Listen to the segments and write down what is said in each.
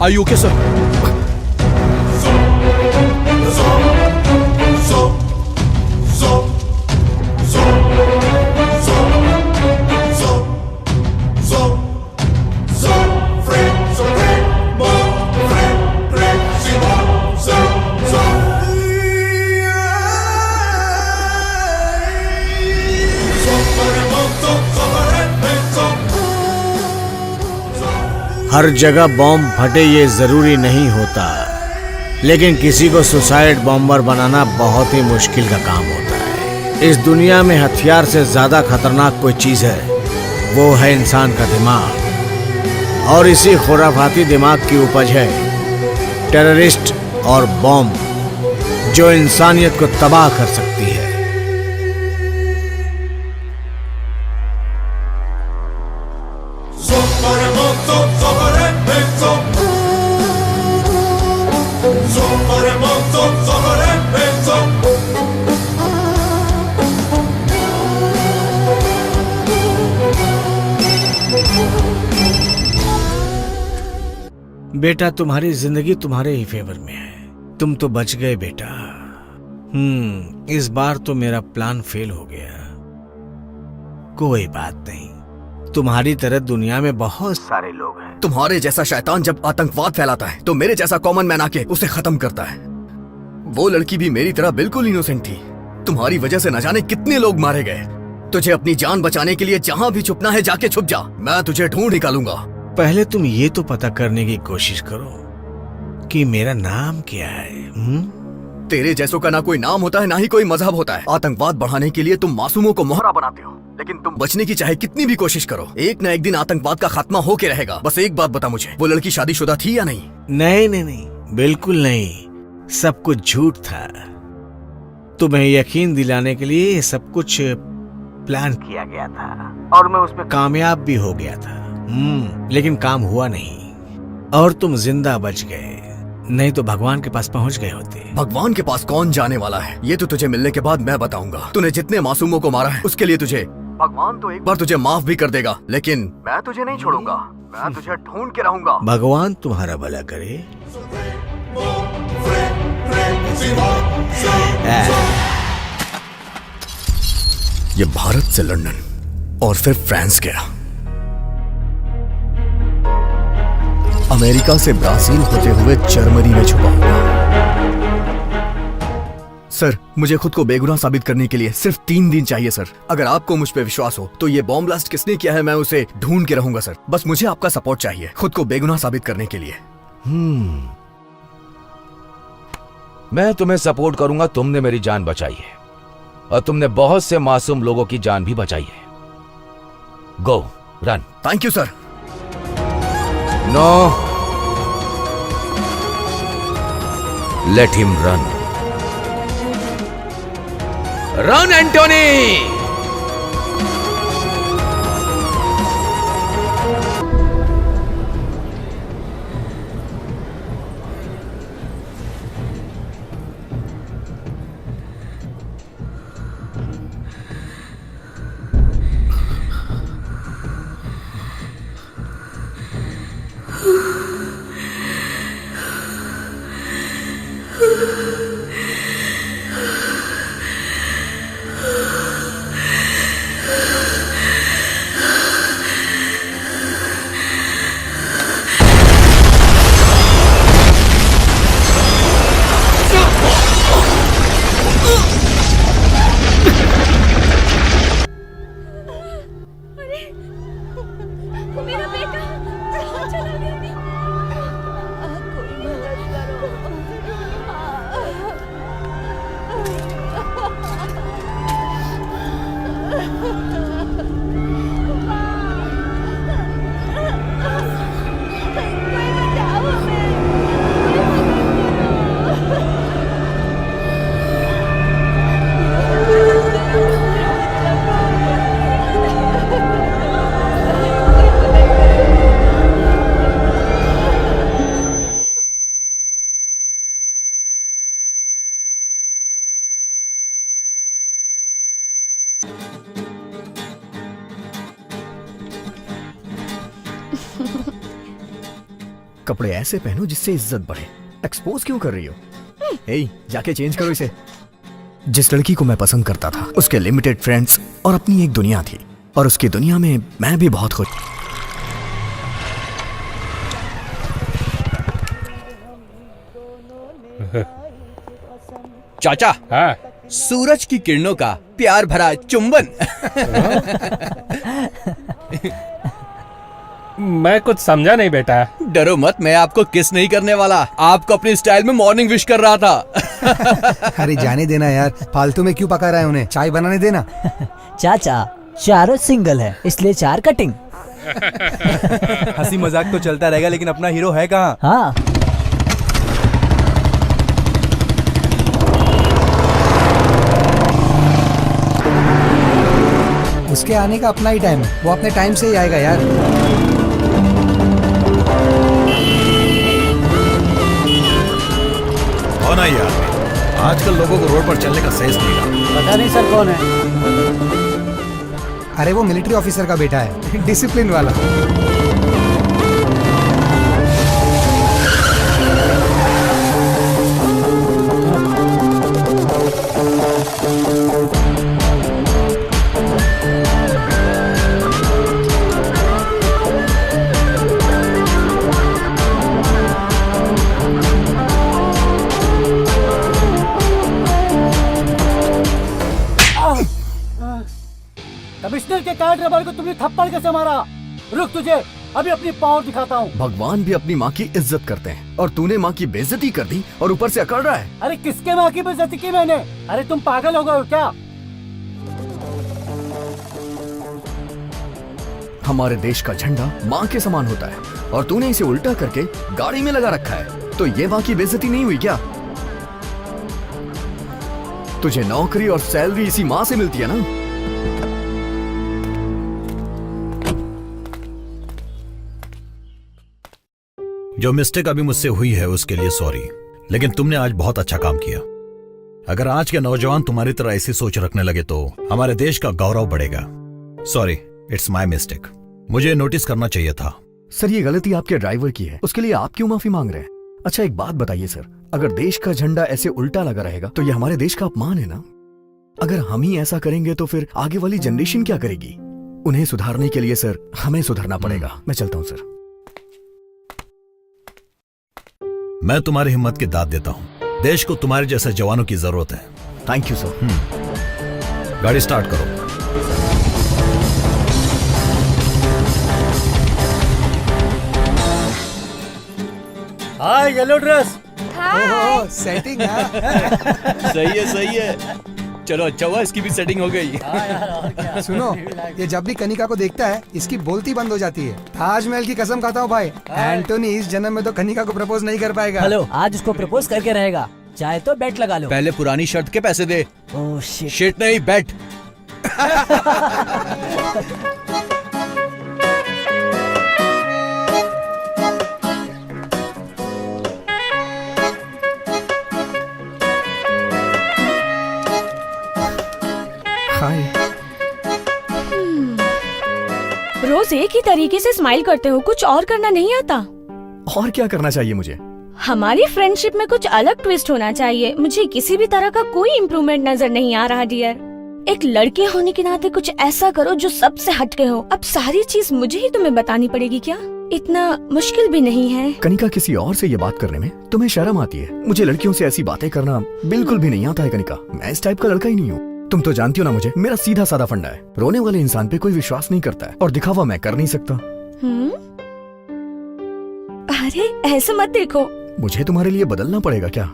Are you okay, sir? हर जगह bomb फटे ये जरूरी नहीं होता, लेकिन किसी को सुसाइड बॉम्बर बनाना बहुत ही मुश्किल का काम होता है। इस दुनिया में हथियार से ज्यादा खतरनाक कोई चीज है, वो है इंसान का दिमाग। और इसी खुराफाती दिमाग की उपज है टेररिस्ट और बॉम्ब, जो इंसानियत को तबाह कर सकती है। बेटा, तुम्हारी जिंदगी तुम्हारे ही फेवर में है। तुम तो बच गए बेटा। इस बार तो मेरा प्लान फेल हो गया। कोई बात नहीं, तुम्हारी तरह दुनिया में बहुत सारे लोग हैं। तुम्हारे जैसा शैतान जब आतंकवाद फैलाता है तो मेरे जैसा कॉमन मैन आके उसे खत्म करता है। वो लड़की भी मेरी तरह बिल्कुल इनोसेंट थी। तुम्हारी वजह से न जाने कितने लोग मारे गए। तुझे अपनी जान बचाने के लिए जहाँ भी छुपना है जाके छुप जा, मैं तुझे ढूंढ निकालूंगा। पहले तुम ये तो पता करने की कोशिश करो कि मेरा नाम क्या है। तेरे जैसों का ना कोई नाम होता है ना ही कोई मजहब होता है। आतंकवाद बढ़ाने के लिए तुम मासूमों को मोहरा बनाते हो, लेकिन तुम बचने की चाहे कितनी भी कोशिश करो, एक न एक दिन आतंकवाद का खात्मा होके रहेगा। बस एक बात बता मुझे, वो लड़की शादीशुदा थी या नहीं? नहीं नहीं नहीं, बिल्कुल नहीं। सब कुछ झूठ था। तुम्हें यकीन दिलाने के लिए सब कुछ प्लान किया गया था और मैं उसमें कामयाब भी हो गया था। लेकिन काम हुआ नहीं और तुम जिंदा बच गए, नहीं तो भगवान के पास पहुंच गए होते। भगवान के पास कौन जाने वाला है, ये तो तुझे मिलने के बाद मैं बताऊंगा। तूने जितने मासूमों को मारा है उसके लिए तुझे भगवान तो एक बार तुझे माफ भी कर देगा, लेकिन मैं तुझे नहीं छोड़ूंगा। मैं तुझे ढूंढ के रहूंगा। भगवान तुम्हारा भला करे। ये भारत से लंदन और फिर फ्रांस गया, अमेरिका से ब्राजील होते हुए जर्मनी में छुपा हुआ। सर, मुझे खुद को बेगुनाह साबित करने के लिए सिर्फ 3 दिन चाहिए सर। अगर आपको मुझ पे विश्वास हो तो ये बॉम्ब ब्लास्ट किसने किया है मैं उसे ढूंढ के रहूंगा सर। बस मुझे आपका सपोर्ट चाहिए खुद को बेगुनाह साबित करने के लिए। मैं तुम्हें सपोर्ट करूंगा। तुमने मेरी जान बचाई है और तुमने बहुत से मासूम लोगों की जान भी बचाई है। Go, run. Thank you sir. No, let him run. Run Antony. कपड़े ऐसे पहनो जिससे इज्जत बढ़े। एक्सपोज क्यों कर रही हो? जाके चेंज करो इसे। जिस लड़की को मैं पसंद करता था उसके लिमिटेड फ्रेंड्स और अपनी एक दुनिया थी, और उसकी दुनिया में मैं भी बहुत खुश। चाचा, हाँ, सूरज की किरणों का प्यार भरा चुंबन। मैं कुछ समझा नहीं बेटा। डरो मत, मैं आपको किस नहीं करने वाला, आपको अपनी स्टाइल में मॉर्निंग विश कर रहा था। अरे जाने देना यार, फालतू में क्यों पका रहा है उन्हें, चाय बनाने देना। चाचा चारों सिंगल है इसलिए 4 कटिंग। हंसी मजाक तो चलता रहेगा लेकिन अपना हीरो है कहाँ? हाँ उसके आने का अपना ही टाइम है, वो अपने टाइम से ही आएगा यार। कौन है यार? आजकल लोगों को रोड पर चलने का सेंस नहीं रहा। पता नहीं सर कौन है। अरे वो मिलिट्री ऑफिसर का बेटा है, डिसिप्लिन वाला। कमिश्नर के कार ड्राइवर को तुमने थप्पड़ कैसे मारा? रुक, तुझे अभी अपनी पावर दिखाता हूँ। भगवान भी अपनी माँ की इज्जत करते हैं और तूने माँ की बेइज्जती कर दी और ऊपर से अकड़ रहा है। अरे किसके माँ की बेइज्जती की मैंने? अरे तुम पागल हो गए हो क्या? हमारे देश का झंडा माँ के समान होता है और तूने इसे उल्टा करके गाड़ी में लगा रखा है, तो ये माँ की बेइज्जती नहीं हुई क्या? तुझे नौकरी और सैलरी इसी माँ से मिलती है ना? जो मिस्टेक अभी मुझसे हुई है उसके लिए सॉरी, लेकिन तुमने आज बहुत अच्छा काम किया। अगर आज के नौजवान तुम्हारी तरह ऐसी सोच रखने लगे तो हमारे देश का गौरव बढ़ेगा। Sorry, it's my mistake. मुझे नोटिस करना चाहिए था। सर, ये गलती आपके ड्राइवर की है, उसके लिए आप क्यों माफी मांग रहे हैं? अच्छा एक बात बताइए सर, अगर देश का झंडा ऐसे उल्टा लगा रहेगा तो ये हमारे देश का अपमान है ना? अगर हम ही ऐसा करेंगे तो फिर आगे वाली जनरेशन क्या करेगी? उन्हें सुधारने के लिए सर हमें सुधरना पड़ेगा। मैं चलता हूँ सर। मैं तुम्हारी हिम्मत की दाद देता हूँ। देश को तुम्हारे जैसे जवानों की जरूरत है। Thank you sir. गाड़ी स्टार्ट करो। हाय येलो ड्रेस। ओहो, सेटिंग है। सही है। चलो अच्छा हुआ इसकी भी सेटिंग हो गई। सुनो, ये जब भी कनिका को देखता है इसकी बोलती बंद हो जाती है। ताजमहल की कसम खाता हूँ भाई, एंटोनी इस जन्म में तो कनिका को प्रपोज नहीं कर पाएगा। हेलो, आज उसको प्रपोज करके रहेगा। चाहे तो बेट लगा लो। पहले पुरानी शर्ट के पैसे दे। Oh shit. शिट नहीं, बेट। हाय। रोज एक ही तरीके से स्माइल करते हो, कुछ और करना नहीं आता? और क्या करना चाहिए मुझे? हमारी फ्रेंडशिप में कुछ अलग ट्विस्ट होना चाहिए। मुझे किसी भी तरह का कोई इम्प्रूवमेंट नजर नहीं आ रहा डियर। एक लड़के होने के नाते कुछ ऐसा करो जो सबसे हटके हो। अब सारी चीज मुझे ही तुम्हें बतानी पड़ेगी क्या? इतना मुश्किल भी नहीं है। कनिका, किसी और से ये बात करने में तुम्हें शर्म आती है? मुझे लड़कियों से ऐसी बातें करना बिल्कुल भी नहीं आता है कनिका। मैं इस टाइप का लड़का ही नहीं हूँ। तुम तो जानती हो ना मुझे, मेरा सीधा साधा फंडा है। रोने वाले इंसान पे कोई विश्वास नहीं करता है और दिखावा मैं कर नहीं सकता। अरे ऐसे मत देखो। मुझे तुम्हारे लिए बदलना पड़ेगा क्या?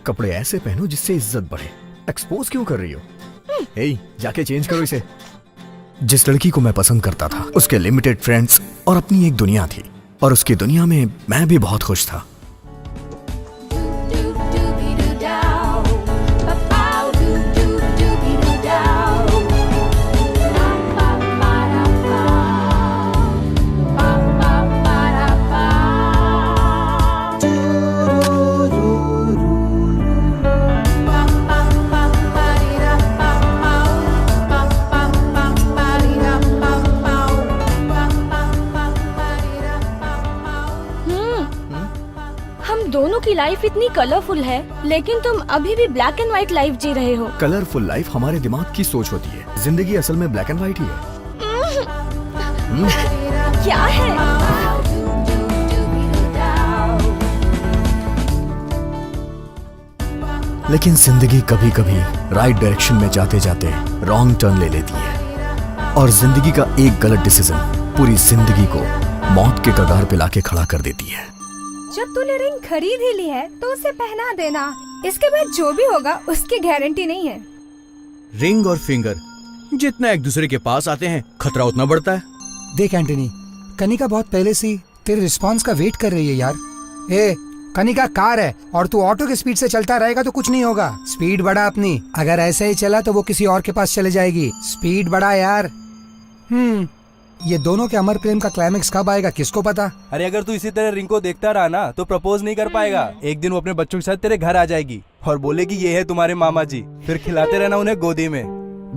कपड़े ऐसे पहनो जिससे इज्जत बढ़े। एक्सपोज क्यों कर रही हो? जाके चेंज करो इसे। जिस लड़की को मैं पसंद करता था उसके लिमिटेड फ्रेंड्स और अपनी एक दुनिया थी, और उसकी दुनिया में मैं भी बहुत खुश था। तुम्हारी लाइफ इतनी कलरफुल है, लेकिन तुम अभी भी ब्लैक एंड व्हाइट लाइफ जी रहे हो। कलरफुल लाइफ हमारे दिमाग की सोच होती है, जिंदगी असल में ब्लैक एंड व्हाइट ही है। क्या है? लेकिन जिंदगी कभी कभी राइट डायरेक्शन में जाते जाते रॉन्ग टर्न ले लेती है, और जिंदगी का एक गलत डिसीजन पूरी जिंदगी को मौत के कगार पे लाके खड़ा कर देती है। जब तूने रिंग खरीद ही ली है तो उसे पहना देना, इसके बाद जो भी होगा उसकी गारंटी नहीं है। रिंग और फिंगर जितना एक दूसरे के पास आते हैं, खतरा उतना बढ़ता है। देख एंटनी, कनिका बहुत पहले से तेरे रिस्पांस का वेट कर रही है यार। ए, कनिका कार है और तू ऑटो की स्पीड से चलता रहेगा तो कुछ नहीं होगा। स्पीड बढ़ा अपनी, अगर ऐसे ही चला तो वो किसी और के पास चले जाएगी। स्पीड बढ़ा यार। ये दोनों के अमर प्रेम का क्लाइमेक्स कब आएगा किसको पता। अरे अगर तू इसी तरह रिंग को देखता रहा ना तो प्रपोज नहीं कर पाएगा। एक दिन वो अपने बच्चों के साथ तेरे घर आ जाएगी और बोलेगी ये है तुम्हारे मामा जी, फिर खिलाते रहना उन्हें गोदी में।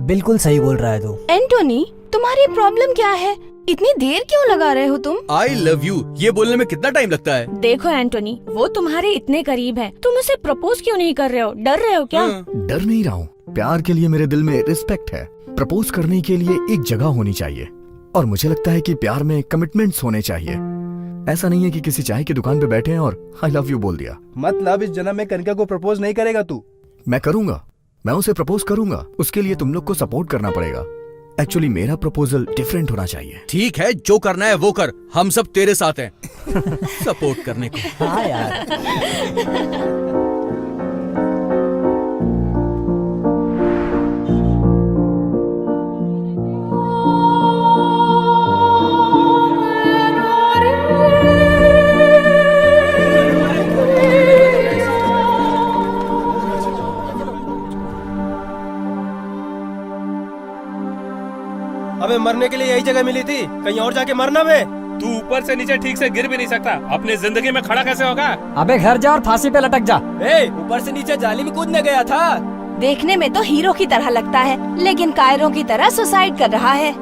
बिल्कुल सही बोल रहा है तू। एंटोनी, तुम्हारी प्रॉब्लम क्या है? इतनी देर क्यों लगा रहे हो तुम? आई लव यू ये बोलने में कितना टाइम लगता है? देखो एंटोनी, वो तुम्हारे इतने करीब है, तुम उसे प्रपोज क्यों नहीं कर रहे हो? डर रहे हो क्या? डर नहीं रहा हूँ, प्यार के लिए मेरे दिल में रिस्पेक्ट है। प्रपोज करने के लिए एक जगह होनी चाहिए, और मुझे लगता है कि प्यार में कमिटमेंट्स होने चाहिए। ऐसा नहीं है कि किसी चाय की दुकान पे बैठे हैं और आई लव यू बोल दिया। मतलब इस जन्म में कनिका को प्रपोज नहीं करेगा तू? मैं करूंगा, मैं उसे प्रपोज करूंगा। उसके लिए तुम लोग को सपोर्ट करना पड़ेगा। एक्चुअली मेरा प्रपोजल डिफरेंट होना चाहिए। ठीक है, जो करना है वो कर, हम सब तेरे साथ हैं सपोर्ट करने को। हाँ यार। अबे मरने के लिए यही जगह मिली थी, कहीं और जाके मरना बे। तू ऊपर से नीचे ठीक से गिर भी नहीं सकता, अपनी जिंदगी में खड़ा कैसे होगा? अबे घर जा और फांसी पे लटक जा। ऊपर से नीचे जाली में कूदने गया था। देखने में तो हीरो की तरह लगता है, लेकिन कायरों की तरह सुसाइड कर रहा है।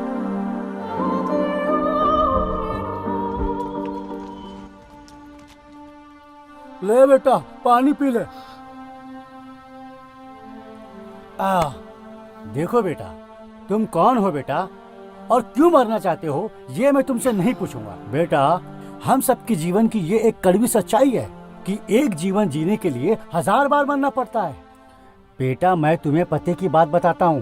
ले बेटा पानी पी ले। देखो बेटा, तुम कौन हो बेटा और क्यों मरना चाहते हो, ये मैं तुमसे नहीं पूछूंगा। बेटा, हम सबके जीवन की ये एक कड़वी सच्चाई है कि एक जीवन जीने के लिए 1000 बार मरना पड़ता है। बेटा, मैं तुम्हें पते की बात बताता हूँ।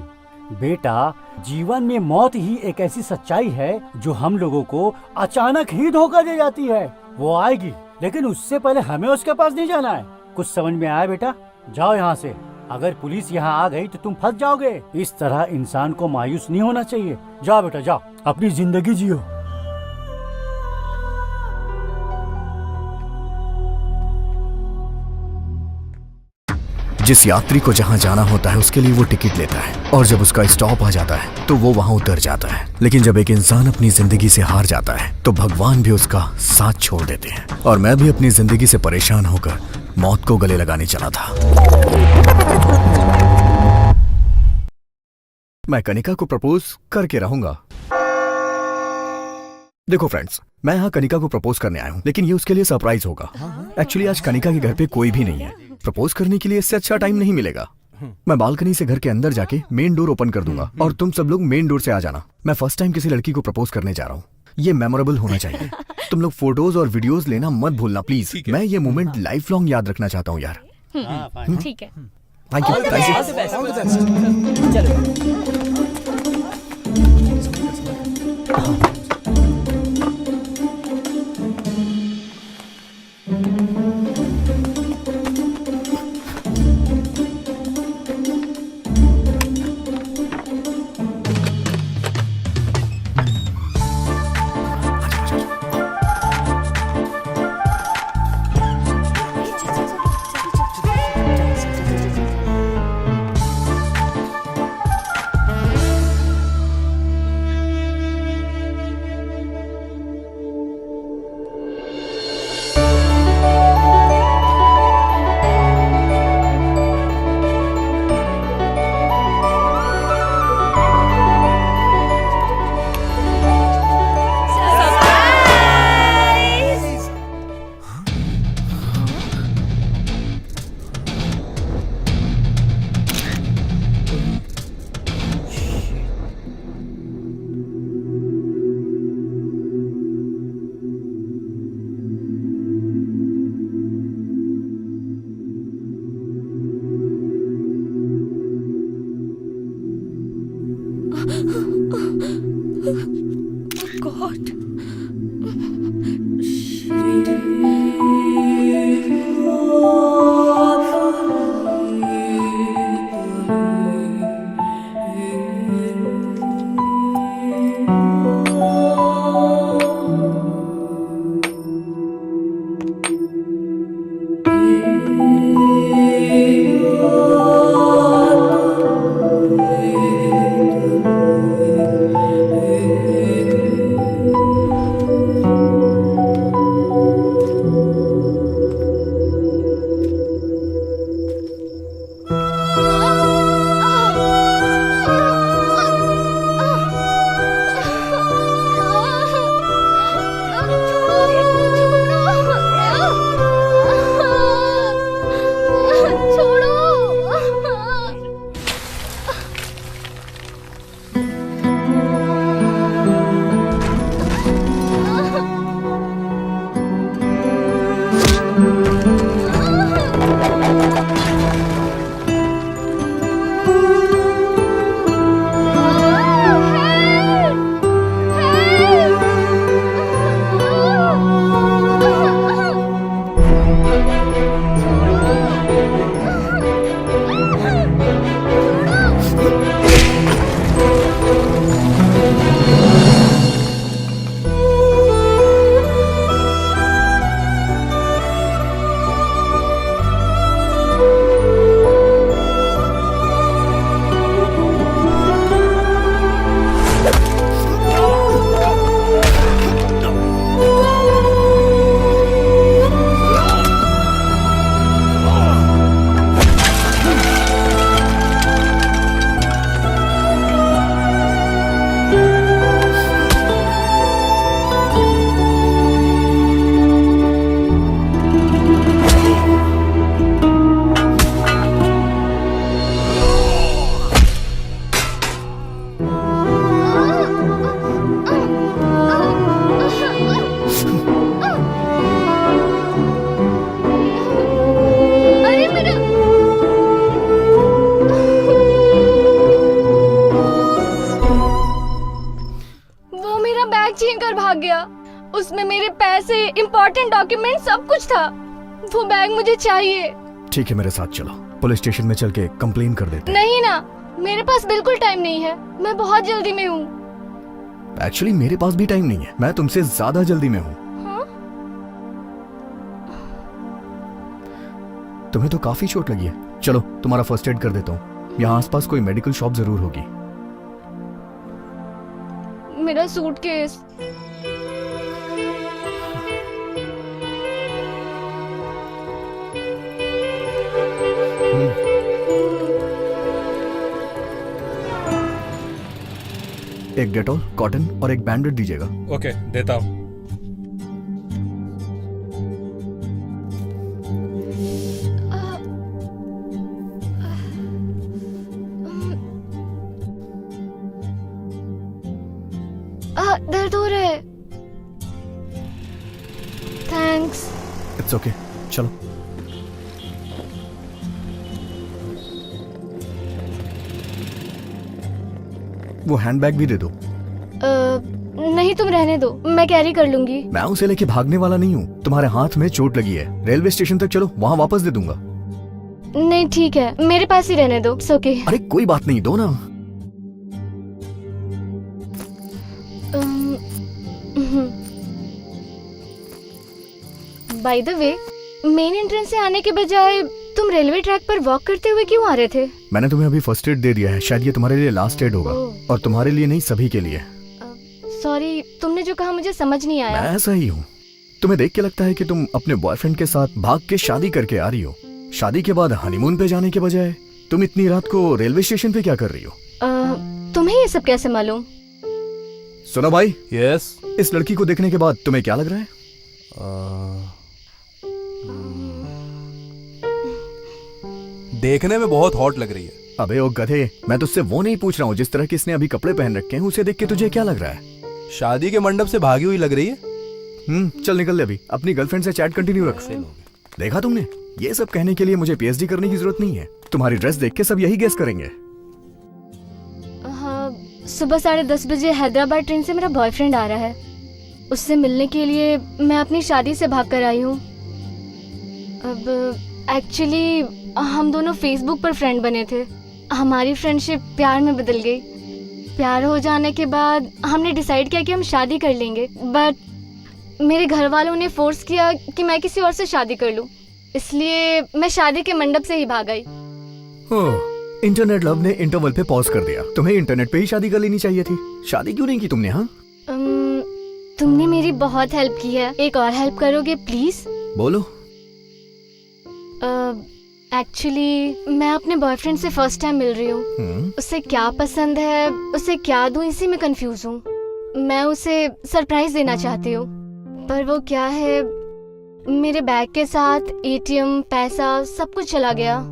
बेटा, जीवन में मौत ही एक ऐसी सच्चाई है जो हम लोगों को अचानक ही धोखा दे जाती है। वो आएगी, लेकिन उससे पहले हमें उसके पास नहीं जाना है। कुछ समझ में आया बेटा? जाओ यहाँ से। अगर पुलिस यहाँ आ गई तो तुम फंस जाओगे। इस तरह इंसान को मायूस नहीं होना चाहिए। जाओ बेटा जाओ, अपनी जिंदगी जियो। जिस यात्री को जहाँ जाना होता है उसके लिए वो टिकट लेता है, और जब उसका स्टॉप आ जाता है तो वो वहाँ उतर जाता है। लेकिन जब एक इंसान अपनी जिंदगी से हार जाता है तो भगवान भी उसका साथ छोड़ देते हैं। और मैं भी अपनी जिंदगी से परेशान होकर मौत को गले लगाने चला था। मैं कनिका को प्रपोज करके रहूंगा। देखो फ्रेंड्स, मैं यहाँ कनिका को प्रपोज करने आया हूँ, लेकिन ये उसके लिए सरप्राइज होगा। एक्चुअली आज कनिका के घर पे कोई भी नहीं है। प्रपोज करने के लिए इससे अच्छा टाइम नहीं मिलेगा। मैं बालकनी से घर के अंदर जाके मेन डोर ओपन कर दूंगा और तुम सब लोग मेन डोर से आ जाना। मैं फर्स्ट टाइम किसी लड़की को प्रपोज करने जा रहा हूँ। ये मेमोरेबल होना चाहिए। तुम लोग फोटोज और वीडियोस लेना मत भूलना प्लीज। मैं ये मोमेंट लाइफ लॉन्ग याद रखना चाहता हूँ यार। ठीक है। Thank you, thank you. God. उसमें मेरे पैसे, इम्पोर्टेंट डॉक्यूमेंट सब कुछ था। वो बैग मुझे चाहिए। ठीक है, मेरे साथ चलो, पुलिस स्टेशन में चल के कंप्लेन कर देते हैं। नहीं ना, मेरे पास बिल्कुल टाइम नहीं है, मैं बहुत जल्दी में हूँ। एक्चुअली मेरे पास भी टाइम नहीं है, मैं तुमसे ज्यादा जल्दी में हूँ। तुम्हें तो काफी चोट लगी है, चलो तुम्हारा फर्स्ट एड कर देता हूँ। यहाँ आसपास कोई मेडिकल शॉप जरूर होगी। मेरा सूटकेस। एक डेटॉल, कॉटन और एक बैंडेड दीजिएगा। ओके, देता हूँ। दर्द हो रहा है। थैंक्स। इट्स ओके, चलो। वो हैंडबैग भी दे दो। नहीं, तुम रहने दो, मैं कैरी कर लूंगी। मैं उसे लेके भागने वाला नहीं हूँ। तुम्हारे हाथ में चोट लगी है, रेलवे स्टेशन तक चलो, वहाँ वापस दे दूंगा। नहीं ठीक है, मेरे पास ही रहने दो। ओके। अरे कोई बात नहीं, दो ना। By the way, main entrance से आने के बजाय तुम रेलवे ट्रैक पर वॉक करते हुए क्यों आ रहे थे? मैंने तुम्हें अभी फर्स्ट एड दे दिया है, शायद ये तुम्हारे लिए लास्ट एड होगा। और तुम्हारे लिए नहीं, सभी के लिए। सॉरी, तुमने जो कहा मुझे समझ नहीं आया। मैं ऐसा ही हूँ। तुम्हें देख के लगता है कि तुम अपने बॉयफ्रेंड के साथ भाग के शादी करके आ रही हो। शादी के बाद हनीमून पे जाने के बजाय तुम इतनी रात को रेलवे स्टेशन पे क्या कर रही हो? तुम्हें ये सब कैसे मालूम? सुनो भाई। यस। इस लड़की को देखने के बाद तुम्हें क्या लग रहा है? देखने में बहुत हॉट लग रही है। अबे ओ गधे, मैं तुझसे वो नहीं पूछ रहा हूँ जिस तरह की इसने अभी कपड़े पहन रखे हैं, उसे देख के तुझे क्या लग रहा है? शादी के मंडप से भागी हुई लग रही है। चल निकल ले अभी, अपनी गर्लफ्रेंड से चैट कंटिन्यू रख। देखा तुमने, ये सब कहने के लिए मुझे पीएचडी करने की जरूरत नहीं है। तुम्हारी ड्रेस देख के सब यही गेस करेंगे। सुबह 10:30 बजे हैदराबाद ट्रेन से मेरा बॉयफ्रेंड आ रहा है। उससे मिलने के लिए मैं अपनी शादी से भाग कर आई हूँ। अब एक्चुअली हम दोनों फेसबुक पर फ्रेंड बने थे। हमारी फ्रेंडशिप प्यार में बदल गई। प्यार हो जाने के बाद हमने डिसाइड किया कि हम शादी कर लेंगे, बट मेरे घर वालों ने फोर्स किया कि मैं किसी और से शादी कर लूं। इसलिए मैं शादी के मंडप से ही भाग आई। इंटरनेट लव ने इंटरवल पे पॉज कर दिया। तुम्हें इंटरनेट पे ही शादी कर लेनी चाहिए थी। शादी क्यों नहीं की तुमने? हाँ, तुमने मेरी बहुत हेल्प की है। एक और हेल्प करोगे प्लीज? बोलो। एक्चुअली मैं अपने बॉयफ्रेंड से फर्स्ट टाइम मिल रही हूँ। उसे क्या पसंद है, उसे क्या दूँ, इसी में कंफ्यूज हूँ। मैं उसे सरप्राइज देना चाहती हूँ, पर वो क्या है, मेरे बैग के साथ एटीएम, पैसा सब कुछ चला गया।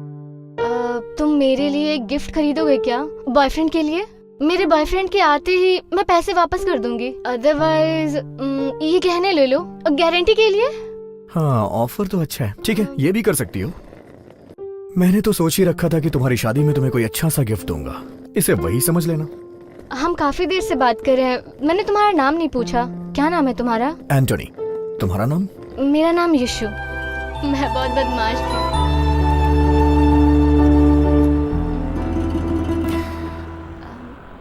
तुम मेरे लिए एक गिफ्ट खरीदोगे क्या बॉयफ्रेंड के लिए? मेरे बॉयफ्रेंड के आते ही मैं पैसे वापस कर दूंगी। अदरवाइज ये गहने ले लो गारंटी के लिए। हाँ, ऑफर तो अच्छा है। ठीक है, ये भी कर सकती हो। मैंने तो सोच ही रखा था कि तुम्हारी शादी में तुम्हें कोई अच्छा सा गिफ्ट दूंगा। इसे वही समझ लेना। हम काफी देर से बात कर रहे हैं। मैंने तुम्हारा नाम नहीं पूछा। क्या नाम है तुम्हारा? एंटोनी। तुम्हारा नाम? मेरा नाम यशु। मैं बहुत बदमाश थी।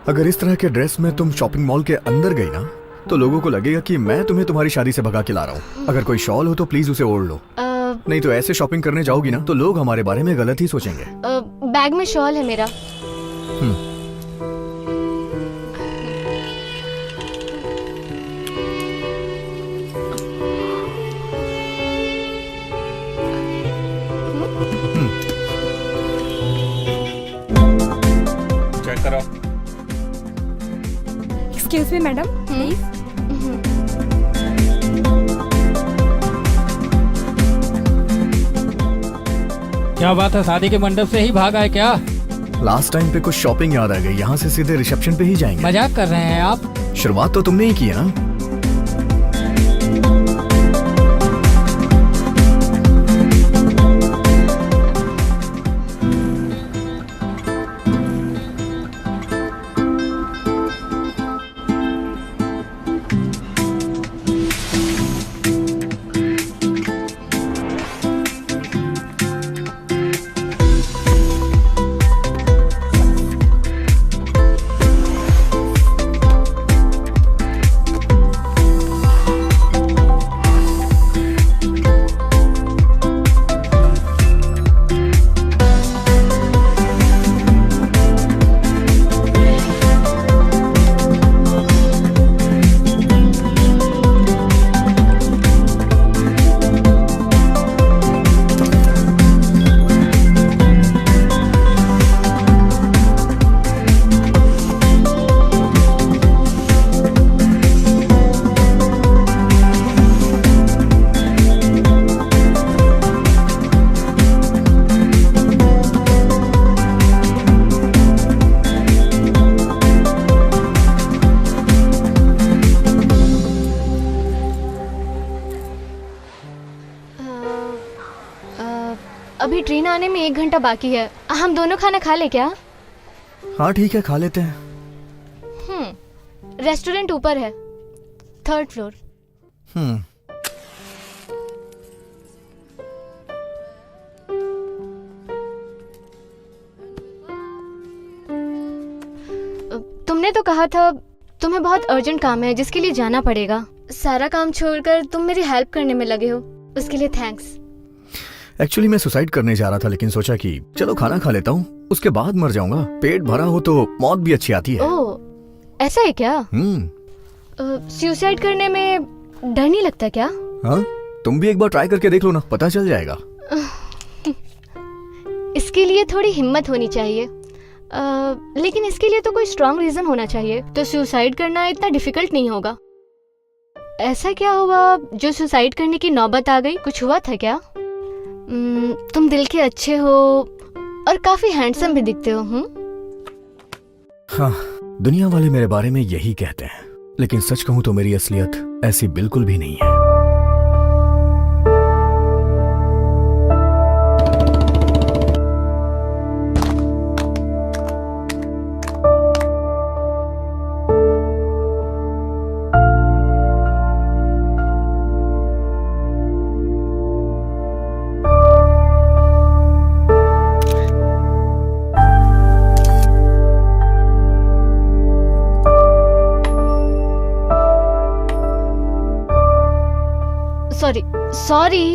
अगर इस तरह के ड्रेस में तुम शॉपिंग मॉल के अंदर गई ना, तो लोगों को लगेगा कि मैं तुम्हें तुम्हारी शादी से भगा के ला रहा हूँ। अगर कोई शॉल हो तो प्लीज उसे ओढ़ लो। नहीं तो ऐसे शॉपिंग करने जाओगी ना तो लोग हमारे बारे में गलत ही सोचेंगे। बैग में शॉल है मेरा। चेक करो। Excuse me madam, please. क्या बात है, शादी के मंडप से ही भागा है क्या? लास्ट टाइम पे कुछ शॉपिंग याद आ गई। यहाँ से सीधे रिसेप्शन पे ही जाएंगे। मजाक कर रहे हैं आप? शुरुआत तो तुमने ही की है ना। अभी ट्रेन आने में 1 घंटा बाकी है। हम दोनों खाना खा ले क्या? हाँ ठीक है, खा लेते हैं। रेस्टोरेंट ऊपर है, 3rd फ्लोर। तुमने तो कहा था तुम्हें बहुत अर्जेंट काम है जिसके लिए जाना पड़ेगा। सारा काम छोड़कर तुम मेरी हेल्प करने में लगे हो, उसके लिए थैंक्स। एक्चुअली मैं सुसाइड करने जा रहा था, लेकिन सोचा कि चलो खाना खा लेता हूँ, उसके बाद मर जाऊंगा। पेट भरा हो तो मौत भी अच्छी आती है। ओह, ऐसा है क्या? सुसाइड करने में डर नहीं लगता क्या? हाँ, तुम भी एक बार ट्राई करके देख लो ना, पता चल जाएगा। इसके लिए थोड़ी हिम्मत होनी चाहिए, लेकिन इसके लिए तो कोई स्ट्रॉन्ग रीजन होना चाहिए। तो सुसाइड करना इतना डिफिकल्ट नहीं होगा। ऐसा क्या हुआ जो सुसाइड करने की नौबत आ गई? कुछ हुआ था क्या? तुम दिल के अच्छे हो और काफी हैंडसम भी दिखते हो। हाँ, दुनिया वाले मेरे बारे में यही कहते हैं, लेकिन सच कहूं तो मेरी असलियत ऐसी बिल्कुल भी नहीं है। सॉरी।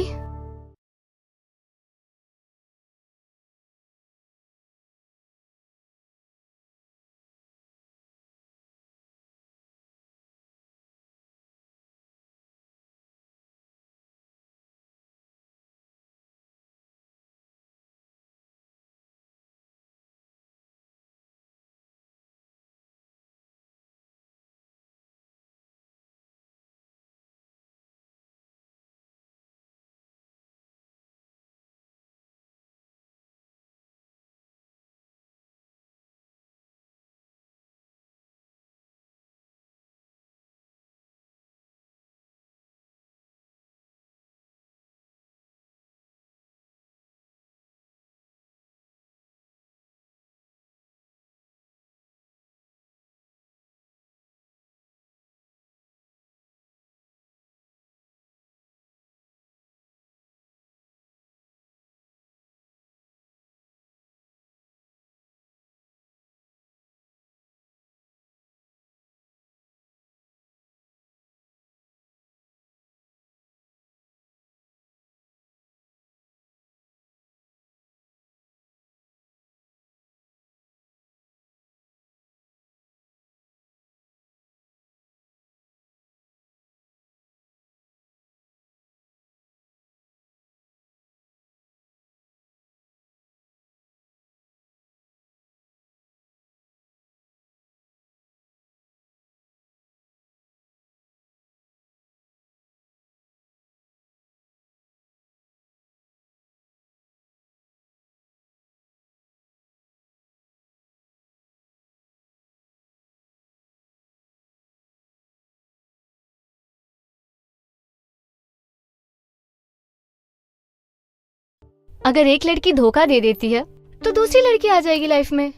अगर एक लड़की धोखा दे देती है तो दूसरी लड़की आ जाएगी लाइफ में।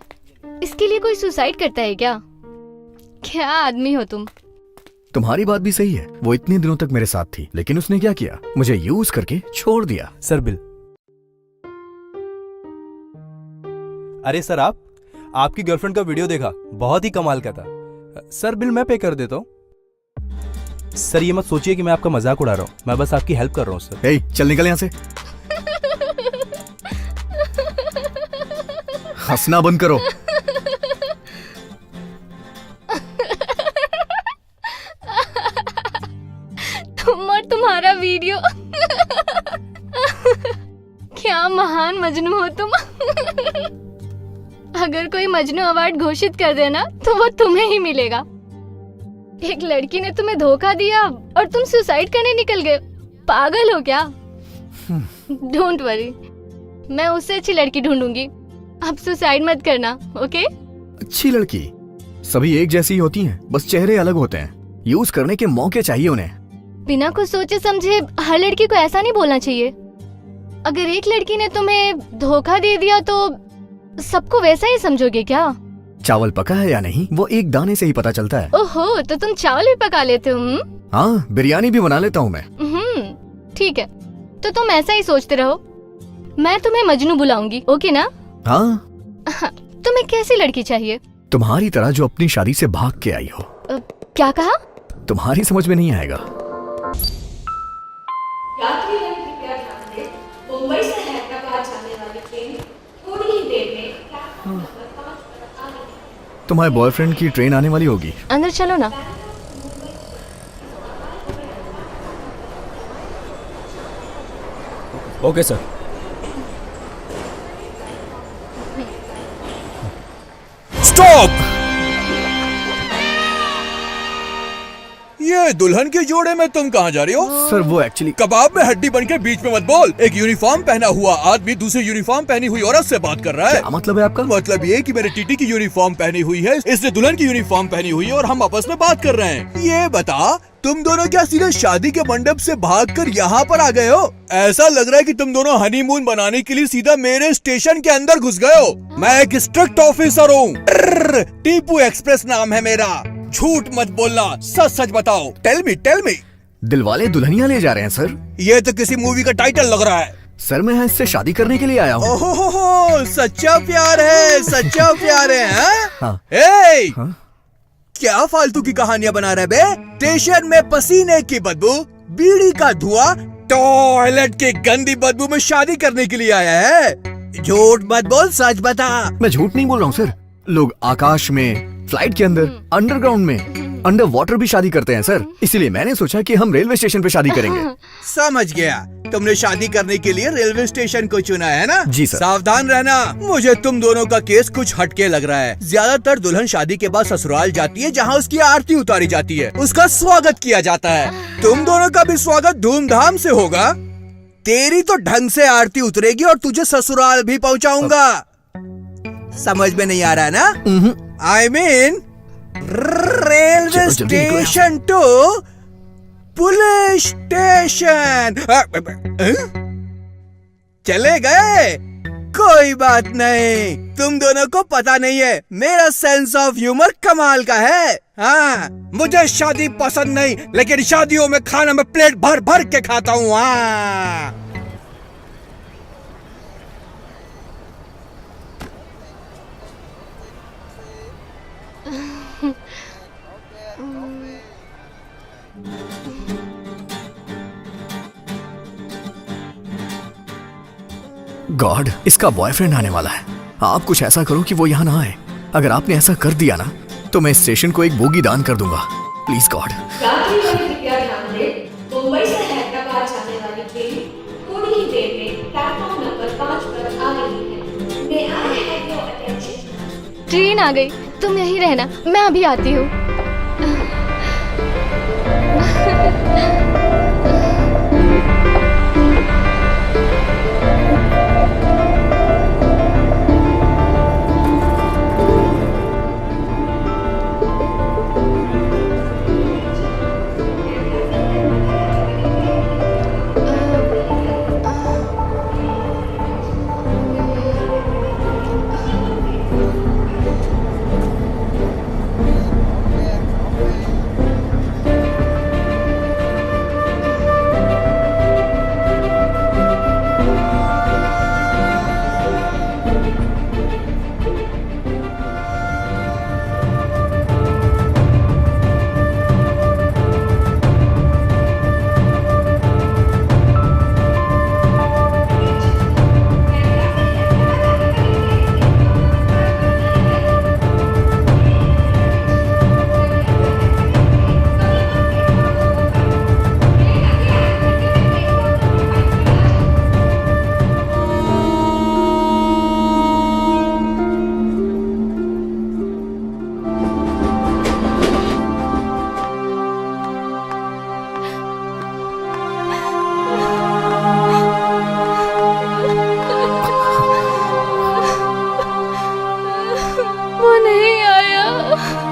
इसके लिए कोई सुसाइड करता है क्या? क्या आदमी हो तुम। तुम्हारी बात भी सही है। वो इतने दिनों तक मेरे साथ थी, लेकिन उसने क्या किया, मुझे यूज करके छोड़ दिया। Sir bill. अरे सर, आपकी गर्लफ्रेंड का वीडियो देखा, बहुत ही कमाल का था। सर बिल मैं पे कर देता हूँ। सर ये मत सोचिए कि मैं आपका मजाक उड़ा रहा हूँ, मैं बस आपकी हेल्प कर रहा हूँ सर। हे, चल निकल यहाँ से। हंसना बंद करो। तुम और तुम्हारा वीडियो। क्या महान मजनू हो तुम। अगर कोई मजनू अवार्ड घोषित कर देना तो वो तुम्हें ही मिलेगा। एक लड़की ने तुम्हें धोखा दिया और तुम सुसाइड करने निकल गए। पागल हो क्या? डोंट वरी, मैं उससे अच्छी लड़की ढूंढूंगी। अब सुसाइड मत करना, ओके? अच्छी लड़की सभी एक जैसी ही होती हैं, बस चेहरे अलग होते हैं। यूज करने के मौके चाहिए उन्हें। बिना कुछ सोचे समझे हर लड़की को ऐसा नहीं बोलना चाहिए। अगर एक लड़की ने तुम्हें धोखा दे दिया तो सबको वैसा ही समझोगे क्या? चावल पका है या नहीं वो एक दाने से ही पता चलता है। ओहो, तो तुम चावल भी पका लेते हो? हाँ, बिरयानी भी बना लेता हूँ मैं। ठीक है, तो तुम ऐसा ही सोचते रहो। मैं तुम्हें मजनू बुलाऊंगी, ओके ना? हाँ। तुम्हें कैसी लड़की चाहिए? तुम्हारी तरह जो अपनी शादी से भाग के आई हो। क्या कहा? तुम्हारी समझ में नहीं आएगा। यात्रीगण कृपया ध्यान दें, मुंबई से हैदराबाद जाने वाली ट्रेन थोड़ी ही देर में प्लेटफॉर्म नंबर 5 पर आ रही है। तुम्हारे बॉयफ्रेंड की ट्रेन आने वाली होगी। अंदर चलो ना। Okay sir. स्टॉप! ये दुल्हन के जोड़े में तुम कहाँ जा रही हो? सर वो एक्चुअली कबाब में हड्डी बन के बीच में मत बोल। एक यूनिफॉर्म पहना हुआ आदमी दूसरे यूनिफॉर्म पहनी हुई औरत से बात कर रहा है। क्या मतलब है आपका? मतलब ये कि मेरे टीटी की यूनिफॉर्म पहनी हुई है, इसने दुल्हन की यूनिफॉर्म पहनी हुई है और हम आपस में बात कर रहे हैं। ये बता, तुम दोनों क्या सीधे शादी के मंडप से भागकर यहाँ पर आ गए हो? ऐसा लग रहा है कि तुम दोनों हनीमून बनाने के लिए सीधा मेरे स्टेशन के अंदर घुस गए हो। मैं एक स्ट्रिक्ट ऑफिसर हूँ। टीपू एक्सप्रेस नाम है मेरा। झूठ मत बोलना, सच सच बताओ। Tell me. दिलवाले दुल्हनिया ले जा रहे हैं सर। ये तो किसी मूवी का टाइटल लग रहा है। सर मैं इससे शादी करने के लिए आया हूँ। ओहो, सच्चा प्यार है, सच्चा प्यार है। हाँ। हाँ? क्या फालतू की कहानियां बना रहे बे? स्टेशन में पसीने की बदबू, बीड़ी का धुआं, टॉयलेट की गंदी बदबू में शादी करने के लिए आया है? झूठ मत बोल, सच बता। मैं झूठ नहीं बोल रहा हूँ सर। लोग आकाश में, फ्लाइट के अंदर, अंडरग्राउंड में, अंडर वाटर भी शादी करते हैं सर। इसीलिए मैंने सोचा कि हम रेलवे स्टेशन पे शादी करेंगे। समझ गया, तुमने शादी करने के लिए रेलवे स्टेशन को चुना है ना? जी सर। सावधान रहना, मुझे तुम दोनों का केस कुछ हटके लग रहा है। ज्यादातर दुल्हन शादी के बाद ससुराल जाती है, जहाँ उसकी आरती उतारी जाती है, उसका स्वागत किया जाता है। तुम दोनों का भी स्वागत धूमधाम से होगा। तेरी तो ढंग से आरती उतरेगी और तुझे ससुराल भी पहुँचाऊंगा। समझ में नहीं आ रहा है ना? I mean railway station to police station. चले गए? कोई बात नहीं, तुम दोनों को पता नहीं है, मेरा सेंस ऑफ ह्यूमर कमाल का है। हाँ, मुझे शादी पसंद नहीं, लेकिन शादियों में खाना में प्लेट भर भर के खाता हूँ। हाँ, गॉड, इसका बॉयफ्रेंड आने वाला है। आप कुछ ऐसा करो कि वो यहाँ ना आए। अगर आपने ऐसा कर दिया ना तो मैं स्टेशन को एक बोगी दान कर दूंगा। Please God. यात्रीगण कृपया ध्यान दें, मुंबई से हैदराबाद जाने वाली ट्रेन थोड़ी ही देर में प्लेटफॉर्म नंबर 5 पर आ रही है। May I have your attention? Train आ गई, तुम यहीं रहना, मैं अभी आती हूँ।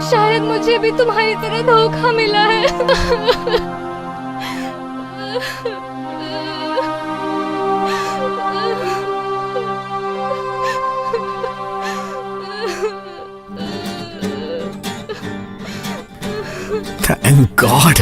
शायद मुझे भी तुम्हारी तरह धोखा मिला है। Thank God.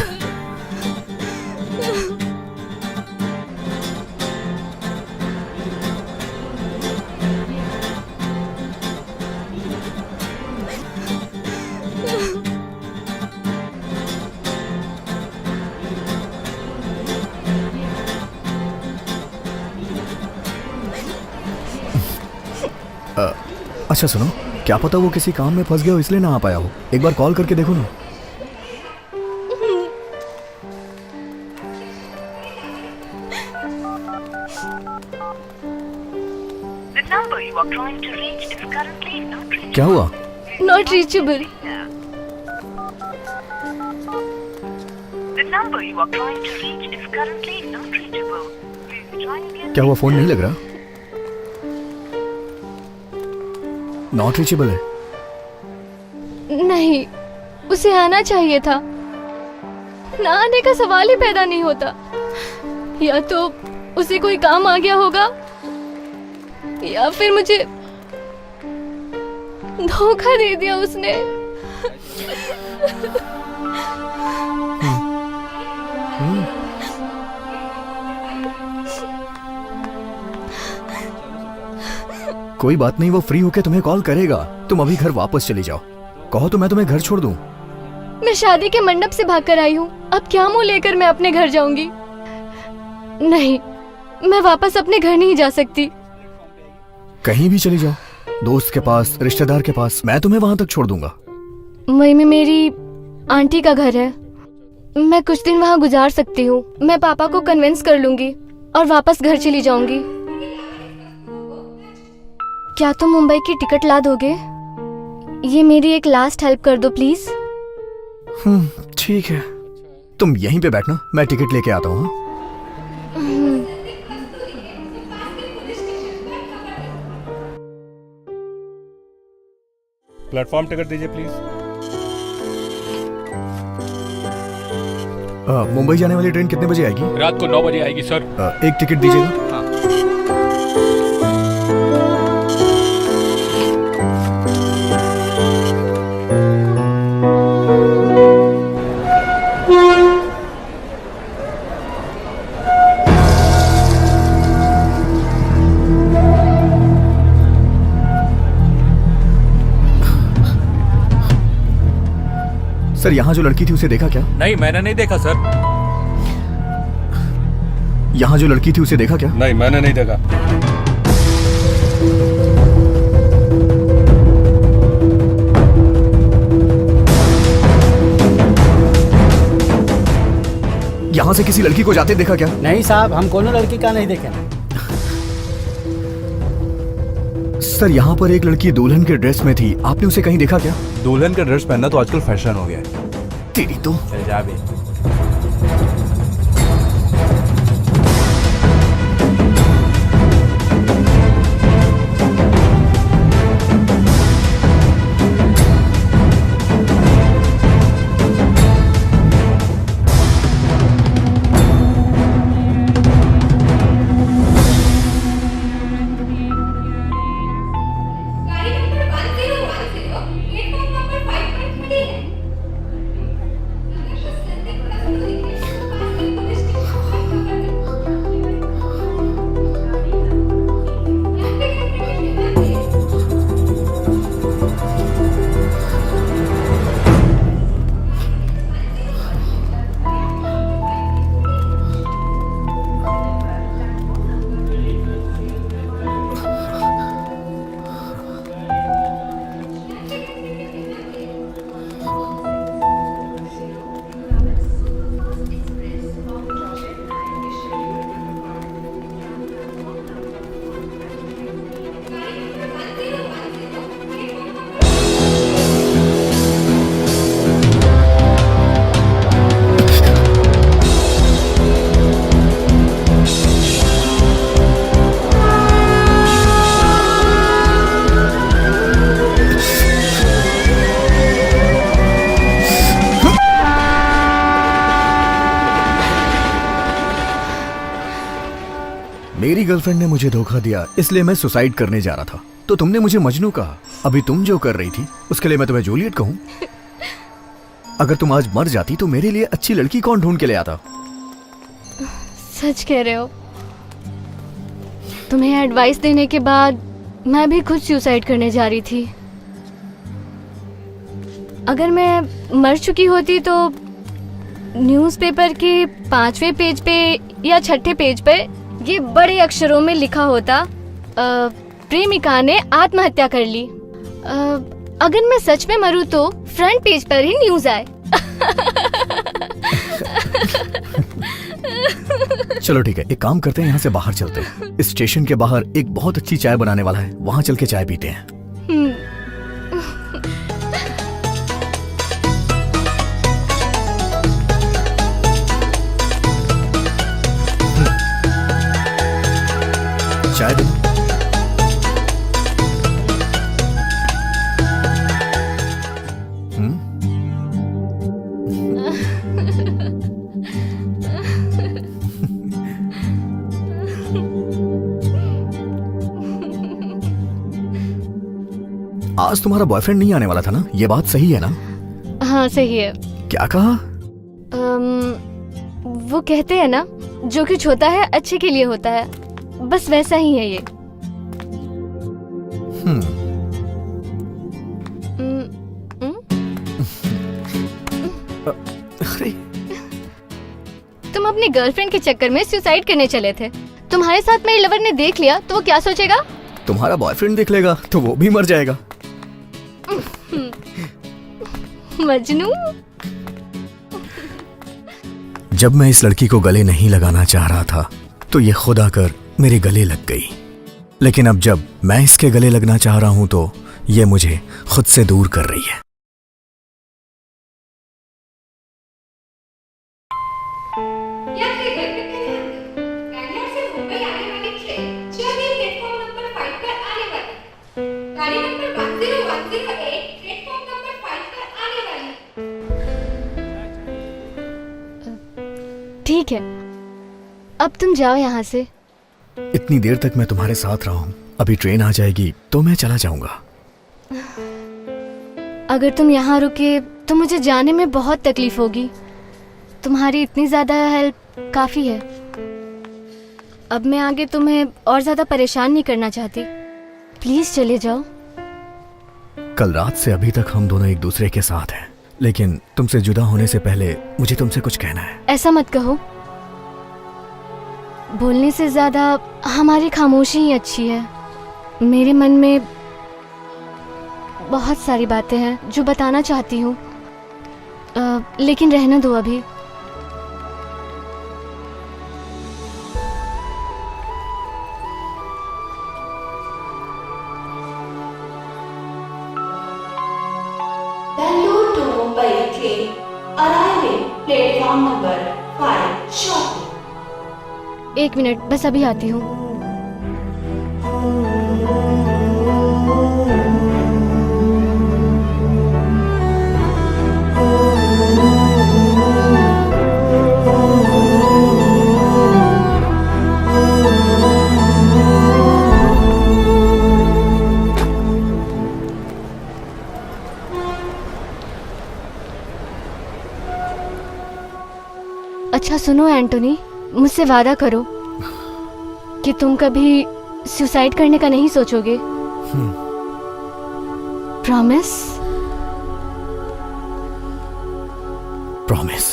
अच्छा सुनो, क्या पता वो किसी काम में फंस गया हो इसलिए ना आ पाया हो। एक बार कॉल करके देखो ना। क्या हुआ? Not reachable. क्या हुआ, फोन नहीं लग रहा? नॉट रीचेबल है? नहीं, उसे आना चाहिए था। ना आने का सवाल ही पैदा नहीं होता। या तो उसे कोई काम आ गया होगा या फिर मुझे धोखा दे दिया उसने। कोई बात नहीं, वो फ्री होके तुम्हें कॉल करेगा। तुम अभी घर वापस चली जाओ। कहो तो मैं तुम्हें घर छोड़ दूं। मैं शादी के मंडप से भागकर आई हूँ, अब क्या मुंह लेकर मैं अपने घर जाऊंगी? नहीं, मैं वापस अपने घर नहीं जा सकती। कहीं भी चली जाओ, दोस्त के पास, रिश्तेदार के पास, मैं तुम्हें वहां तक छोड़ दूंगा। मई में मेरी आंटी का घर है, मैं कुछ दिन वहाँ गुजार सकती हूँ। मैं पापा को कन्विंस कर लूंगी और वापस घर चली जाऊंगी। क्या तुम मुंबई की टिकट ला दोगे? ये मेरी एक लास्ट हेल्प कर दो प्लीज। ठीक है, तुम यहीं पे बैठना, मैं टिकट लेके आता हूँ। प्लेटफॉर्म टिकट दीजिए प्लीज। मुंबई जाने वाली ट्रेन कितने बजे आएगी? रात को 9 बजे आएगी सर। एक टिकट दीजिएगा। सर, यहाँ जो लड़की थी उसे देखा क्या? नहीं, मैंने नहीं देखा सर। यहाँ जो लड़की थी उसे देखा क्या? नहीं, मैंने नहीं देखा। यहाँ से किसी लड़की को जाते देखा क्या? नहीं साहब, हम कोनो लड़की का नहीं देखे। सर, यहाँ पर एक लड़की दुल्हन के ड्रेस में थी, आपने उसे कहीं देखा क्या? दुल्हन का ड्रेस पहनना तो आजकल फैशन हो गया है। तेरी तो चल जा बे। गाड़ी नंबर 1010 प्लेटफॉर्म नंबर 5 पर खड़ी है। अगर कुछ संदिग्ध वस्तु दिखे तो पास की पुलिस स्टेशन पर खबर दें। यात्रीगण कृपया ध्यान दें। मेरी गर्लफ्रेंड ने मुझे धोखा दिया, इसलिए मैं सुसाइड करने जा रहा था, तो तुमने मुझे मजनू कहा। अभी तुम जो कर रही थी उसके लिए मैं तुम्हें जूलियट कहूं? अगर तुम आज मर जाती तो मेरे लिए अच्छी लड़की कौन ढूंढ के ले आता? सच कह रहे हो। तुम्हें एडवाइस देने के बाद मैं भी खुद सुसाइड करने जा रही थी। अगर मैं मर चुकी होती तो न्यूज़पेपर के 5वें पेज पे या 6ठे पेज पे ये बड़े अक्षरों में लिखा होता, प्रेमिका ने आत्महत्या कर ली। अगर मैं सच में मरूं तो फ्रंट पेज पर ही न्यूज़ आए। चलो ठीक है, एक काम करते हैं, यहाँ से बाहर चलते हैं। इस स्टेशन के बाहर एक बहुत अच्छी चाय बनाने वाला है, वहाँ चल के चाय पीते हैं। चाय दे। आज तुम्हारा बॉयफ्रेंड नहीं आने वाला था ना, ये बात सही है ना? हाँ सही है। क्या कहा? वो कहते हैं ना, जो कुछ होता है अच्छे के लिए होता है, बस वैसा ही है ये। अरे तुम अपनी गर्लफ्रेंड के चक्कर में सुसाइड करने चले थे। तुम्हारे साथ मेरे लवर ने देख लिया तो वो क्या सोचेगा? तुम्हारा बॉयफ्रेंड देख लेगा तो वो भी मर जाएगा। मजनू। जब मैं इस लड़की को गले नहीं लगाना चाह रहा था तो ये खुद आकर मेरे गले लग गई, लेकिन अब जब मैं इसके गले लगना चाह रहा हूं तो ये मुझे खुद से दूर कर रही है। बैंगलोर से मुंबई आने वाली ट्रेन जल्द ही प्लेटफॉर्म नंबर 5 पर आने वाली। गाड़ी नंबर 10108 प्लेटफॉर्म नंबर 5 पर आने वाली। ठीक है, अब तुम जाओ यहाँ से। इतनी देर तक मैं तुम्हारे साथ रहा हूं, अभी ट्रेन आ जाएगी तो मैं चला जाऊंगा। अगर तुम यहाँ रुके तो मुझे जाने में बहुत तकलीफ होगी। तुम्हारी इतनी ज्यादा हेल्प काफी है। अब मैं आगे तुम्हें और ज्यादा परेशान नहीं करना चाहती। प्लीज चले जाओ। कल रात से अभी तक हम दोनों एक दूसरे के साथ हैं, लेकिन तुमसे जुदा होने से पहले मुझे तुमसे कुछ कहना है। ऐसा मत कहो। बोलने से ज्यादा हमारी खामोशी ही अच्छी है। मेरे मन में बहुत सारी बातें हैं जो बताना चाहती हूँ, लेकिन रहने दो अभी। Bangalore to Mumbai train arriving platform number 5 shortly. 1 minute, बस अभी आती हूँ। अच्छा सुनो एंटोनी, मुझसे वादा करो कि तुम कभी सुसाइड करने का नहीं सोचोगे। प्रॉमिस? प्रॉमिस।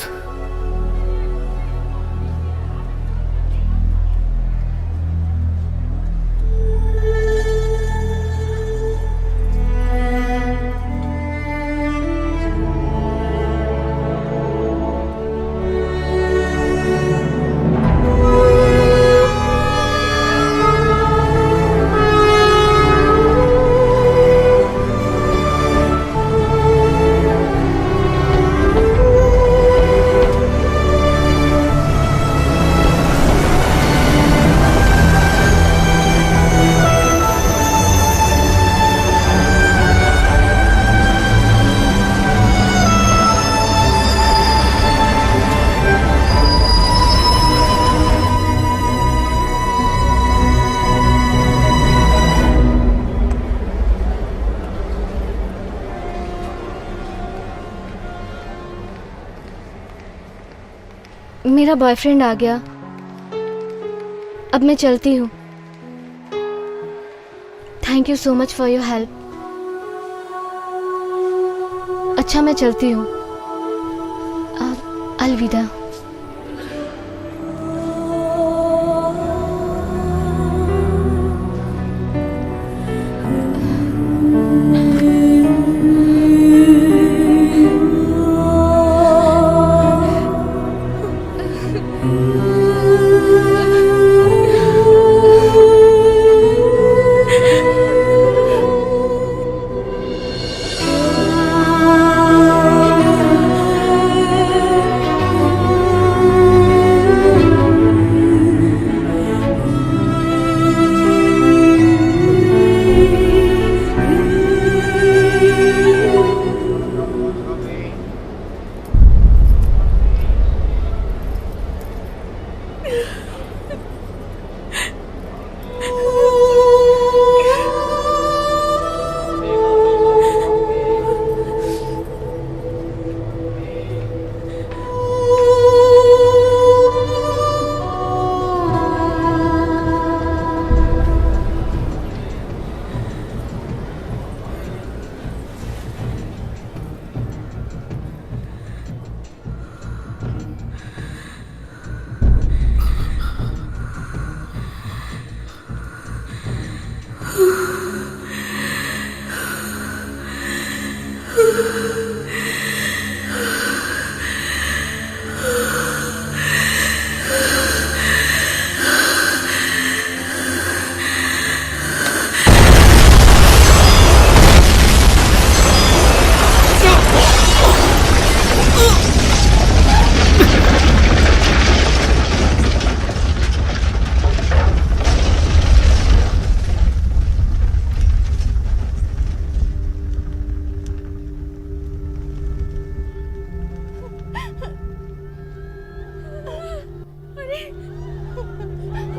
मेरा बॉयफ्रेंड आ गया। अब मैं चलती हूँ। Thank you so much for your help. अच्छा मैं चलती हूँ। अलविदा।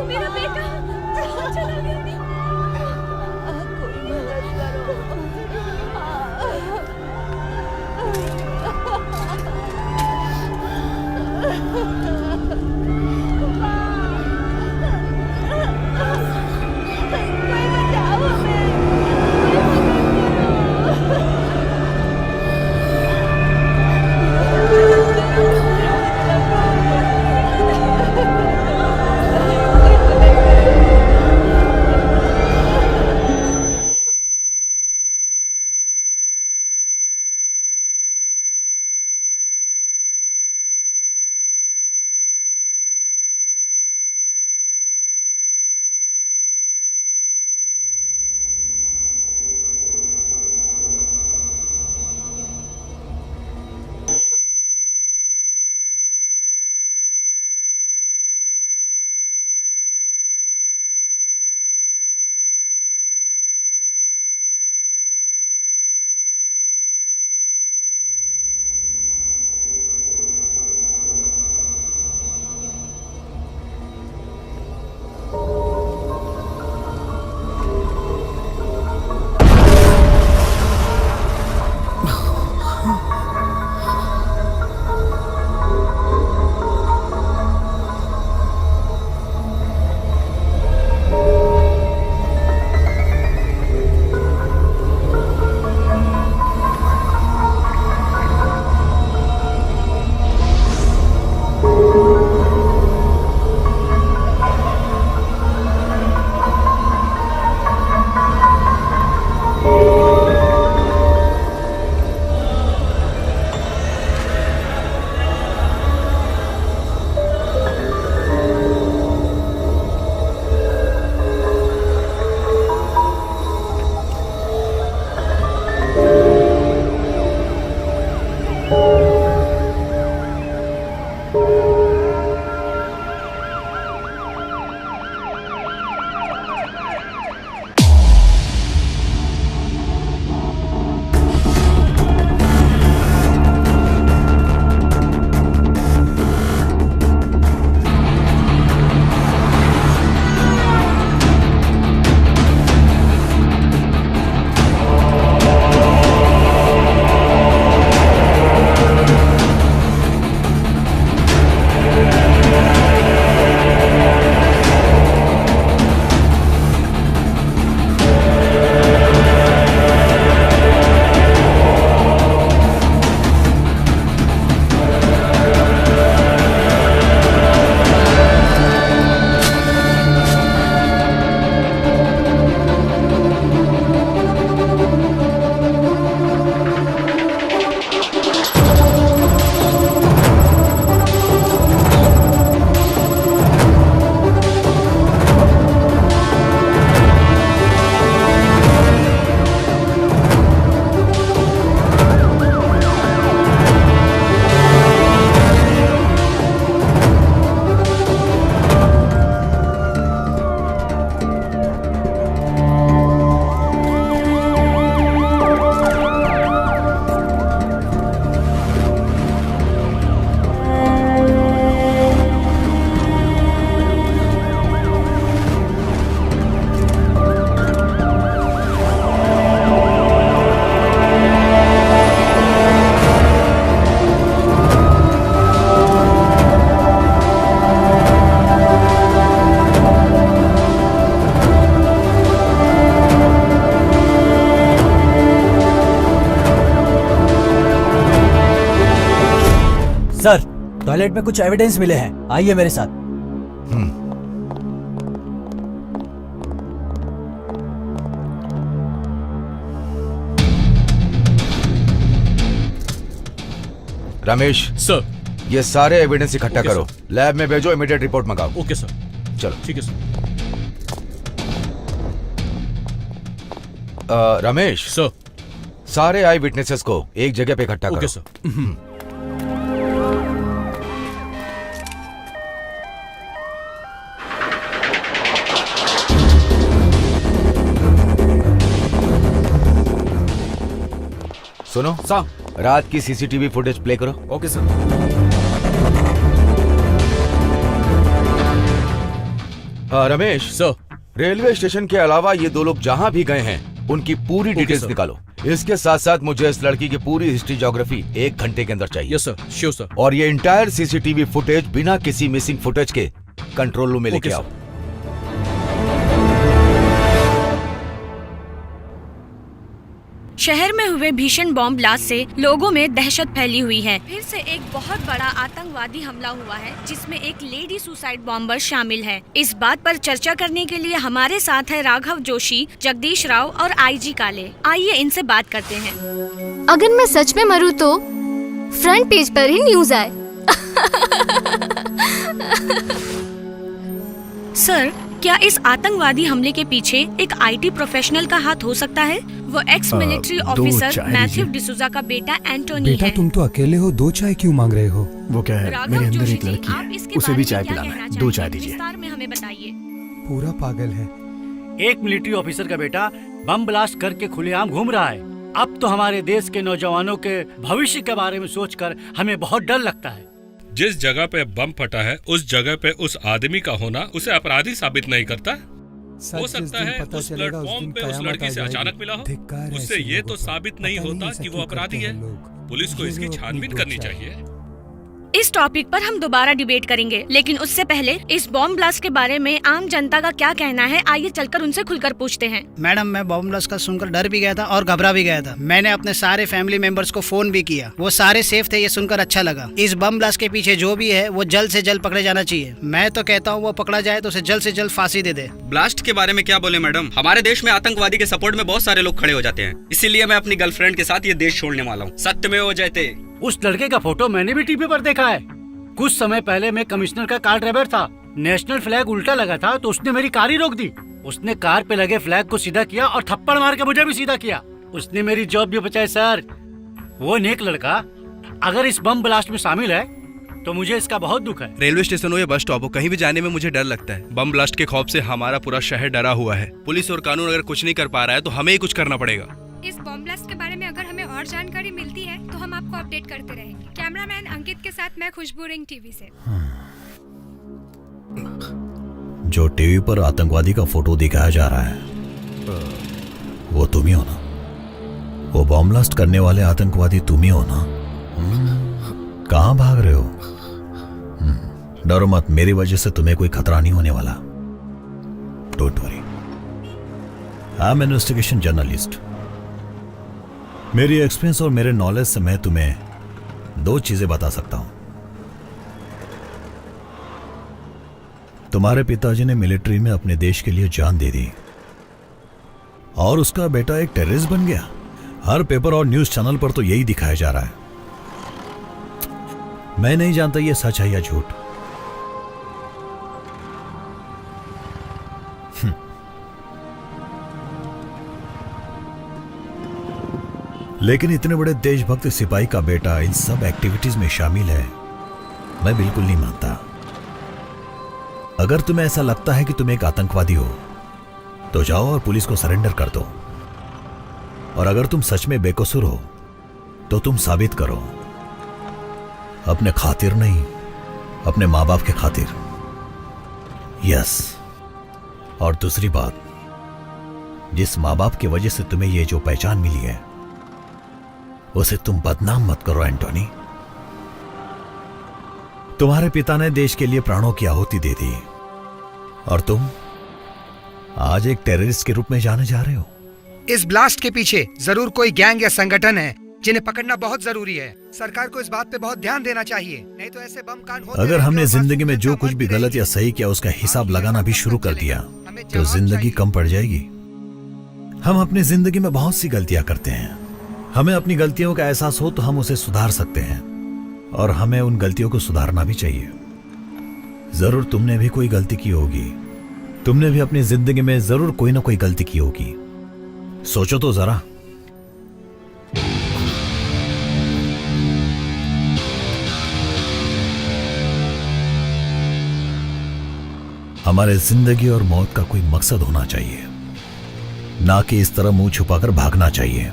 मेरा बेटा कहाँ चला गया? कोई मदद करो। कोई बचाओ हमें। सर, टॉयलेट में कुछ एविडेंस मिले हैं, आइए मेरे साथ। रमेश सर, ये सारे एविडेंस इकट्ठा ओके, करो, लैब में भेजो, इमीडिएट रिपोर्ट मंगाओ। ओके सर, चलो। ठीक है सर। रमेश सर, सारे आई विटनेसेस को एक जगह पे इकट्ठा करो। Okay sir. सुनो सर, रात की सीसीटीवी फुटेज प्ले करो। Okay sir. Ramesh sir, railway station के अलावा ये दो लोग जहां भी गए हैं उनकी पूरी डिटेल्स सर। निकालो। इसके साथ साथ मुझे इस लड़की की पूरी हिस्ट्री ज्योग्राफी 1 घंटे के अंदर चाहिए। Yes sir, sure sir. और ये इंटायर सीसीटीवी फुटेज बिना किसी मिसिंग फुटेज के कंट्रोल रूम में लेके आओ। शहर में हुए भीषण बॉम्ब ब्लास्ट से लोगों में दहशत फैली हुई है। फिर से एक बहुत बड़ा आतंकवादी हमला हुआ है जिसमें एक लेडी सुसाइड बॉम्बर शामिल है। इस बात पर चर्चा करने के लिए हमारे साथ है राघव जोशी, जगदीश राव और आईजी काले। आइए इनसे बात करते हैं। अगर मैं सच में मरूं तो फ्रंट पेज पर ही न्यूज आए। सर, क्या इस आतंकवादी हमले के पीछे एक आईटी प्रोफेशनल का हाथ हो सकता है? वो x military officer Matthew D'Souza का बेटा एंटोनी बेटा, है। तुम तो अकेले हो, 2 चाय क्यों मांग रहे हो? वो क्या है, राघव मेरे अंदर जोशी एक जी, लड़की आप है, इसके उसे बारे भी में चाय क्या पिलाना कहना है। 2 चाय चाहेंगे? दीजिए। विस्तार में हमें बताइए। पूरा पागल है। एक मिलिट्री ऑफिसर का बेटा बम ब्लास्ट करके खुलेआम घूम रहा है। अब तो हमारे देश के नौजवानों के भविष्य के बारे में सोचकर हमें बहुत डर लगता है। जिस जगह पे बम फटा है उस जगह पे उस आदमी का होना उसे अपराधी साबित नहीं करता। हो सकता है उस प्लेटफॉर्म पे उस लड़की से अचानक मिला हो, उससे ये तो साबित नहीं होता कि वो अपराधी है। पुलिस को इसकी छानबीन करनी चाहिए। इस टॉपिक पर हम दोबारा डिबेट करेंगे, लेकिन उससे पहले इस बॉम्ब ब्लास्ट के बारे में आम जनता का क्या कहना है, आइए चलकर उनसे खुलकर पूछते हैं। मैडम, मैं बॉम्ब ब्लास्ट का सुनकर डर भी गया था और घबरा भी गया था। मैंने अपने सारे फैमिली मेंबर्स को फोन भी किया, वो सारे सेफ थे। ये सुनकर अच्छा लगा। इस बम ब्लास्ट के पीछे जो भी है वो जल्द से जल्द पकड़े जाना चाहिए। मैं तो कहता हूँ वो पकड़ा जाए तो उसे जल्द से जल्द फांसी दे दे। ब्लास्ट के बारे में क्या बोले मैडम, हमारे देश में आतंकवादी के सपोर्ट में बहुत सारे लोग खड़े हो जाते हैं। इसीलिए मैं अपनी गर्लफ्रेंड के साथ ये देश छोड़ने वाला हूँ। सत्यमेव जयते। उस लड़के का फोटो मैंने भी टीवी पर देखा है। कुछ समय पहले मैं कमिश्नर का कार ड्राइवर था। नेशनल फ्लैग उल्टा लगा था तो उसने मेरी कार ही रोक दी। उसने कार पे लगे फ्लैग को सीधा किया और थप्पड़ मार के मुझे भी सीधा किया। उसने मेरी जॉब भी बचाई सर। वो नेक लड़का अगर इस बम ब्लास्ट में शामिल है तो मुझे इसका बहुत दुख है। रेलवे स्टेशन हो या बस स्टॉप हो, कहीं भी जाने में मुझे डर लगता है। बम ब्लास्ट के खौफ से हमारा पूरा शहर डरा हुआ है। पुलिस और कानून अगर कुछ नहीं कर पा रहा है तो हमें ही कुछ करना पड़ेगा। इस बॉम्ब ब्लास्ट के बारे में अगर हमें और जानकारी मिलती है तो हम आपको अपडेट करते रहेंगे। कैमरामैन अंकित के साथ मैं खुशबू रिंग टीवी से। जो टीवी पर आतंकवादी का फोटो दिखाया जा रहा है वो तुम ही हो ना? वो बॉम्ब ब्लास्ट करने वाले आतंकवादी तुम ही हो ना? कहां भाग रहे हो? डरो मत, मेरी वजह से तुम्हें कोई खतरा नहीं होने वाला। Don't worry, I am investigation journalist. मेरी एक्सपीरियंस और मेरे नॉलेज से मैं तुम्हें 2 चीजें बता सकता हूं। तुम्हारे पिताजी ने मिलिट्री में अपने देश के लिए जान दे दी और उसका बेटा एक टेररिस्ट बन गया। हर पेपर और न्यूज चैनल पर तो यही दिखाया जा रहा है। मैं नहीं जानता ये सच है या झूठ। लेकिन इतने बड़े देशभक्त सिपाही का बेटा इन सब एक्टिविटीज में शामिल है, मैं बिल्कुल नहीं मानता। अगर तुम्हें ऐसा लगता है कि तुम एक आतंकवादी हो तो जाओ और पुलिस को सरेंडर कर दो। और अगर तुम सच में बेकसूर हो तो तुम साबित करो, अपने खातिर नहीं, अपने माँ बाप के खातिर। यस, और दूसरी बात, जिस माँ बाप की वजह से तुम्हें ये जो पहचान मिली है उसे तुम बदनाम मत करो एंटोनी। तुम्हारे पिता ने देश के लिए प्राणों की आहुति दे दी और तुम आज एक टेररिस्ट के रूप में जाने जा रहे हो। इस ब्लास्ट के पीछे जरूर कोई गैंग या संगठन है जिन्हें पकड़ना बहुत जरूरी है। सरकार को इस बात पे बहुत ध्यान देना चाहिए, नहीं तो ऐसे बम कांड होते अगर हमने जिंदगी में जो कुछ भी गलत या सही किया उसका हिसाब लगाना भी शुरू कर दिया तो जिंदगी कम पड़ जाएगी। हम अपनी जिंदगी में बहुत सी गलतियां करते हैं। हमें अपनी गलतियों का एहसास हो तो हम उसे सुधार सकते हैं, और हमें उन गलतियों को सुधारना भी चाहिए। जरूर तुमने भी कोई गलती की होगी, तुमने भी अपनी जिंदगी में जरूर कोई ना कोई गलती की होगी। सोचो तो जरा। हमारे जिंदगी और मौत का कोई मकसद होना चाहिए, ना कि इस तरह मुंह छुपाकर भागना चाहिए।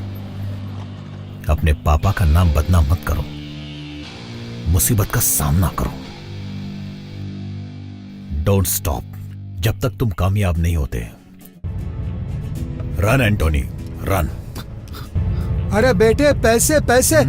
अपने पापा का नाम बदनाम मत करो, मुसीबत का सामना करो। डोंट स्टॉप जब तक तुम कामयाब नहीं होते। Run Antony, run. अरे बेटे, पैसे पैसे।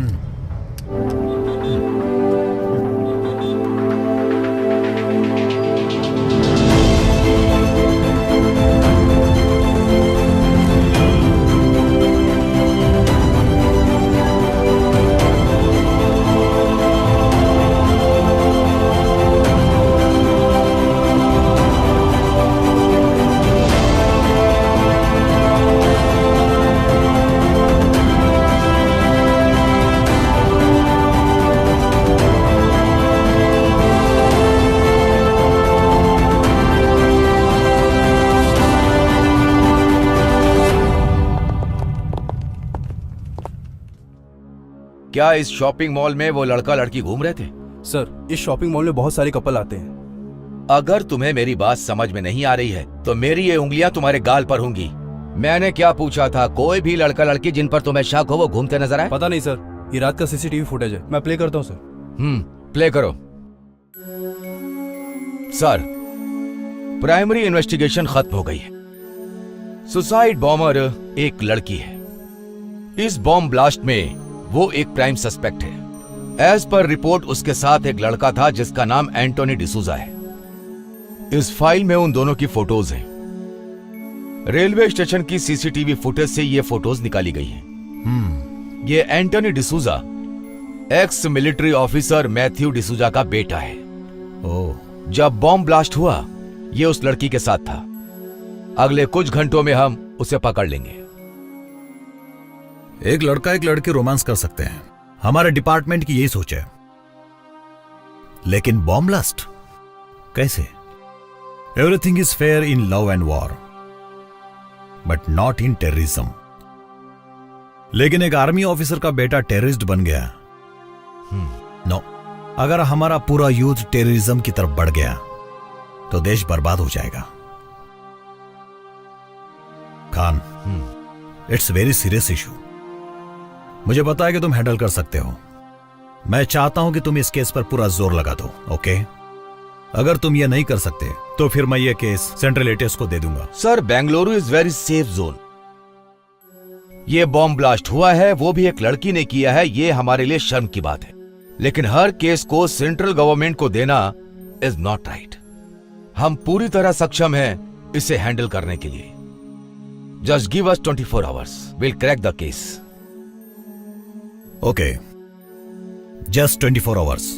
क्या इस शॉपिंग मॉल में वो लड़का लड़की घूम रहे थे? सर, इस शॉपिंग मॉल में बहुत सारे कपल आते हैं। अगर तुम्हें मेरी बात समझ में नहीं आ रही है तो मेरी ये उंगलियां तुम्हारे गाल पर होंगी। मैंने क्या पूछा था? कोई भी लड़का लड़की जिन पर तुम्हें शक हो वो घूमते नजर आए? पता नहीं सर, ये रात का सीसीटीवी फुटेज है, मैं प्ले करता हूँ सर। प्ले करो। सर, प्राइमरी इन्वेस्टिगेशन खत्म हो गई है। सुसाइड बॉम्बर एक लड़की है। इस बॉम्ब ब्लास्ट में वो एक प्राइम सस्पेक्ट है। एज पर रिपोर्ट उसके साथ एक लड़का था जिसका नाम एंटोनी डिसूजा है। इस फाइल में उन दोनों की फोटोज हैं। रेलवे स्टेशन की सीसीटीवी फुटेज से ये फोटोज निकाली गई हैं। ये Antony D'Souza ex military officer Matthew D'Souza का बेटा है। जब बॉम्ब ब्लास्ट हुआ ये उस लड़की के साथ था। अगले कुछ घंटों में हम उसे पकड़ लेंगे। एक लड़का एक लड़की रोमांस कर सकते हैं, हमारे डिपार्टमेंट की यही सोच है। लेकिन बॉम्ब ब्लास्ट कैसे? Everything is fair in love and war but not in terrorism. लेकिन एक आर्मी ऑफिसर का बेटा टेररिस्ट बन गया। नो, अगर हमारा पूरा यूथ टेररिज्म की तरफ बढ़ गया तो देश बर्बाद हो जाएगा। Khan, it's very serious issue. मुझे पता है कि तुम हैंडल कर सकते हो। मैं चाहता हूं कि तुम इस केस पर पूरा जोर लगा दो, ओके? अगर तुम ये नहीं कर सकते तो फिर मैं ये केस सेंट्रल एटीएस को दे दूंगा। Sir, Bengaluru is very safe zone. ये बॉम्ब ब्लास्ट हुआ है वो भी एक लड़की ने किया है, ये हमारे लिए शर्म की बात है। लेकिन हर केस को सेंट्रल गवर्नमेंट को देना इज नॉट राइट। हम पूरी तरह सक्षम हैं इसे हैंडल करने के लिए। Just give us 24 hours, will crack the case. Okay, just 24 hours.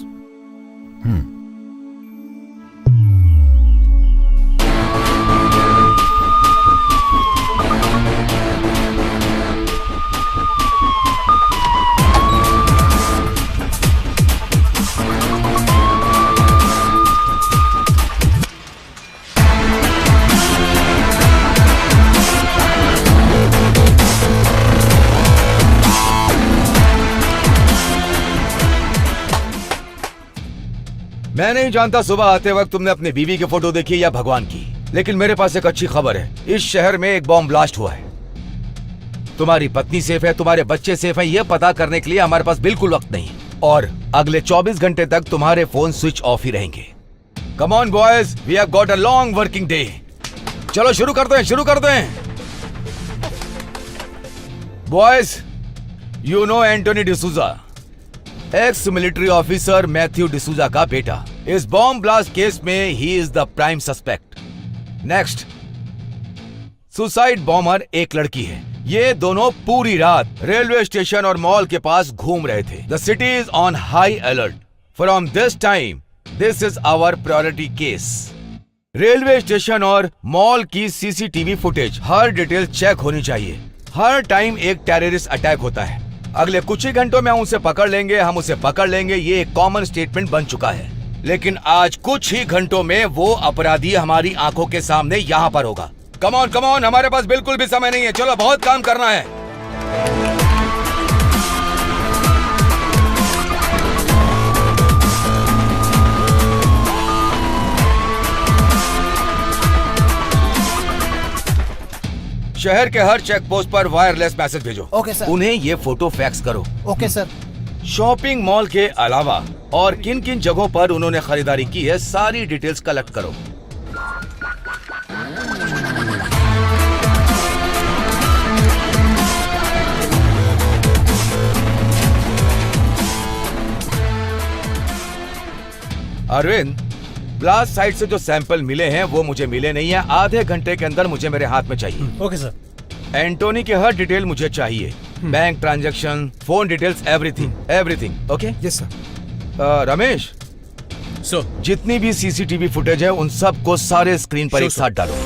मैं नहीं जानता सुबह आते वक्त तुमने अपनी बीवी की फोटो देखी या भगवान की, लेकिन मेरे पास एक अच्छी खबर है। इस शहर में एक बॉम्ब ब्लास्ट हुआ है। तुम्हारी पत्नी सेफ है, तुम्हारे बच्चे सेफ हैं, यह पता करने के लिए हमारे पास बिल्कुल वक्त नहीं। और अगले 24 घंटे तक तुम्हारे फोन स्विच ऑफ ही रहेंगे। Come on boys, we have got a long working day. चलो शुरू करते हैं, शुरू करते हैं। Boys, you know Antony D'Souza, ex military officer Matthew D'Souza का बेटा। इस बॉम्ब ब्लास्ट केस में ही is the prime suspect. Next, suicide bomber एक लड़की है। ये दोनों पूरी रात रेलवे स्टेशन और मॉल के पास घूम रहे थे। The city is on high alert. From this time this is our priority case. Railway station और मॉल की सीसीटीवी फुटेज हर डिटेल चेक होनी चाहिए। हर टाइम एक टेररिस्ट अटैक होता है, अगले कुछ ही घंटों में हम उसे पकड़ लेंगे, हम उसे पकड़ लेंगे, ये एक कॉमन स्टेटमेंट बन चुका है। लेकिन आज कुछ ही घंटों में वो अपराधी हमारी आंखों के सामने यहाँ पर होगा। कम ऑन, हमारे पास बिल्कुल भी समय नहीं है, चलो बहुत काम करना है। शहर के हर चेक पोस्ट पर वायरलेस मैसेज भेजो। Okay sir. उन्हें ये फोटो फैक्स करो। Okay sir. शॉपिंग मॉल के अलावा और किन किन जगहों पर उन्होंने खरीदारी की है, सारी डिटेल्स कलेक्ट करो। अरविंद, ब्लास्ट साइट से जो सैंपल मिले हैं वो मुझे मिले नहीं है। आधे घंटे के अंदर मुझे मेरे हाथ में चाहिए। Okay sir. एंटोनी के हर डिटेल मुझे चाहिए, bank transaction, phone details, everything. Okay? Yes sir. Ramesh, जितनी भी सीसीटीवी फुटेज है उन सब को सारे स्क्रीन पर एक साथ डालो।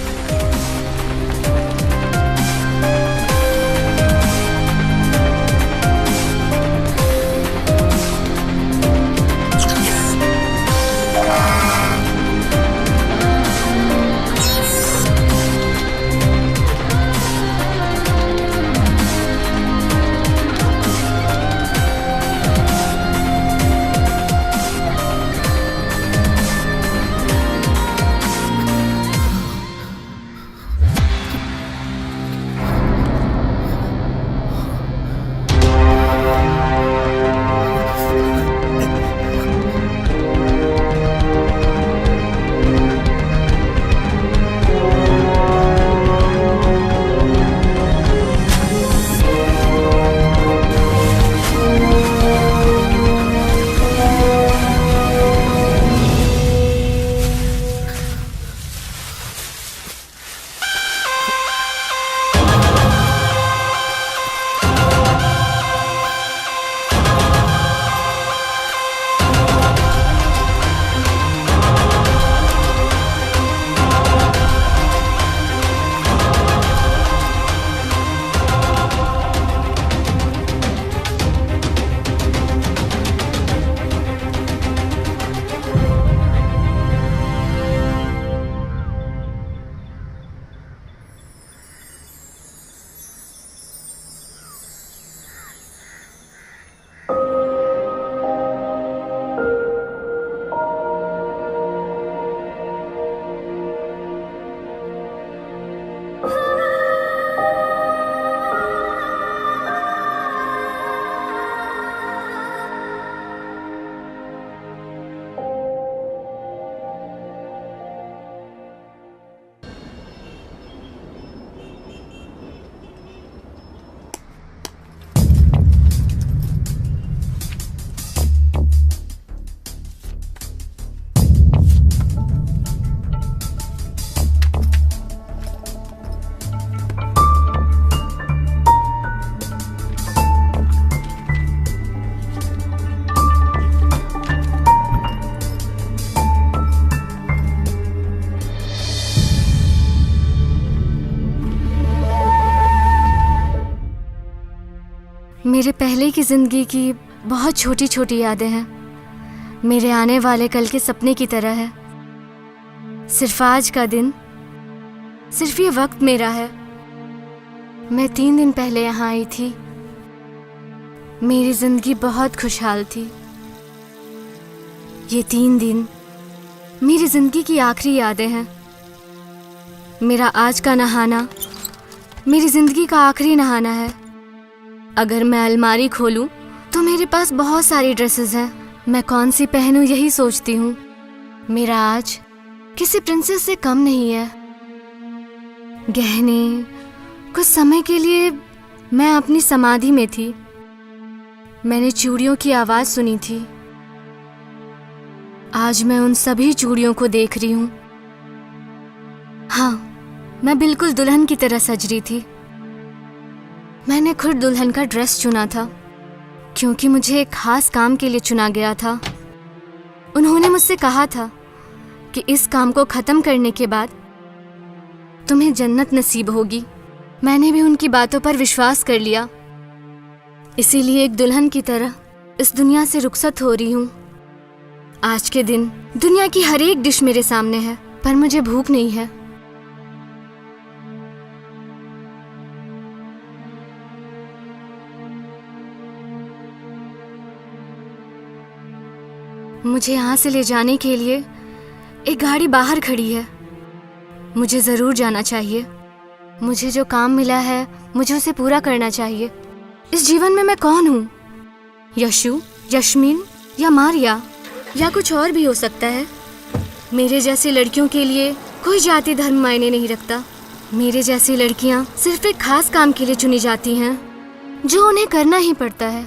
मेरे पहले की जिंदगी की बहुत छोटी छोटी यादें हैं, मेरे आने वाले कल के सपने की तरह है। सिर्फ आज का दिन, सिर्फ ये वक्त मेरा है। मैं 3 दिन पहले यहाँ आई थी। मेरी जिंदगी बहुत खुशहाल थी। ये 3 दिन मेरी जिंदगी की आखिरी यादें हैं। मेरा आज का नहाना मेरी जिंदगी का आखिरी नहाना है। अगर मैं अलमारी खोलूं तो मेरे पास बहुत सारी ड्रेसेस हैं। मैं कौन सी पहनूं यही सोचती हूँ। मेरा आज किसी प्रिंसेस से कम नहीं है। गहने, कुछ समय के लिए मैं अपनी समाधि में थी। मैंने चूड़ियों की आवाज सुनी थी। आज मैं उन सभी चूड़ियों को देख रही हूँ। हाँ, मैं बिल्कुल दुल्हन की तरह सज रही थी। मैंने खुद दुल्हन का ड्रेस चुना था क्योंकि मुझे एक खास काम के लिए चुना गया था। उन्होंने मुझसे कहा था कि इस काम को खत्म करने के बाद तुम्हें जन्नत नसीब होगी। मैंने भी उनकी बातों पर विश्वास कर लिया। इसीलिए एक दुल्हन की तरह इस दुनिया से रुखसत हो रही हूँ। आज के दिन दुनिया की हर एक डिश मेरे सामने है, पर मुझे भूख नहीं है। मुझे यहाँ से ले जाने के लिए एक गाड़ी बाहर खड़ी है। मुझे जरूर जाना चाहिए। मुझे जो काम मिला है मुझे उसे पूरा करना चाहिए। इस जीवन में मैं कौन हूँ? यशु, यश्मीन या मारिया या कुछ और भी हो सकता है। मेरे जैसी लड़कियों के लिए कोई जाति धर्म मायने नहीं रखता। मेरे जैसी लड़कियाँ सिर्फ एक खास काम के लिए चुनी जाती हैं जो उन्हें करना ही पड़ता है।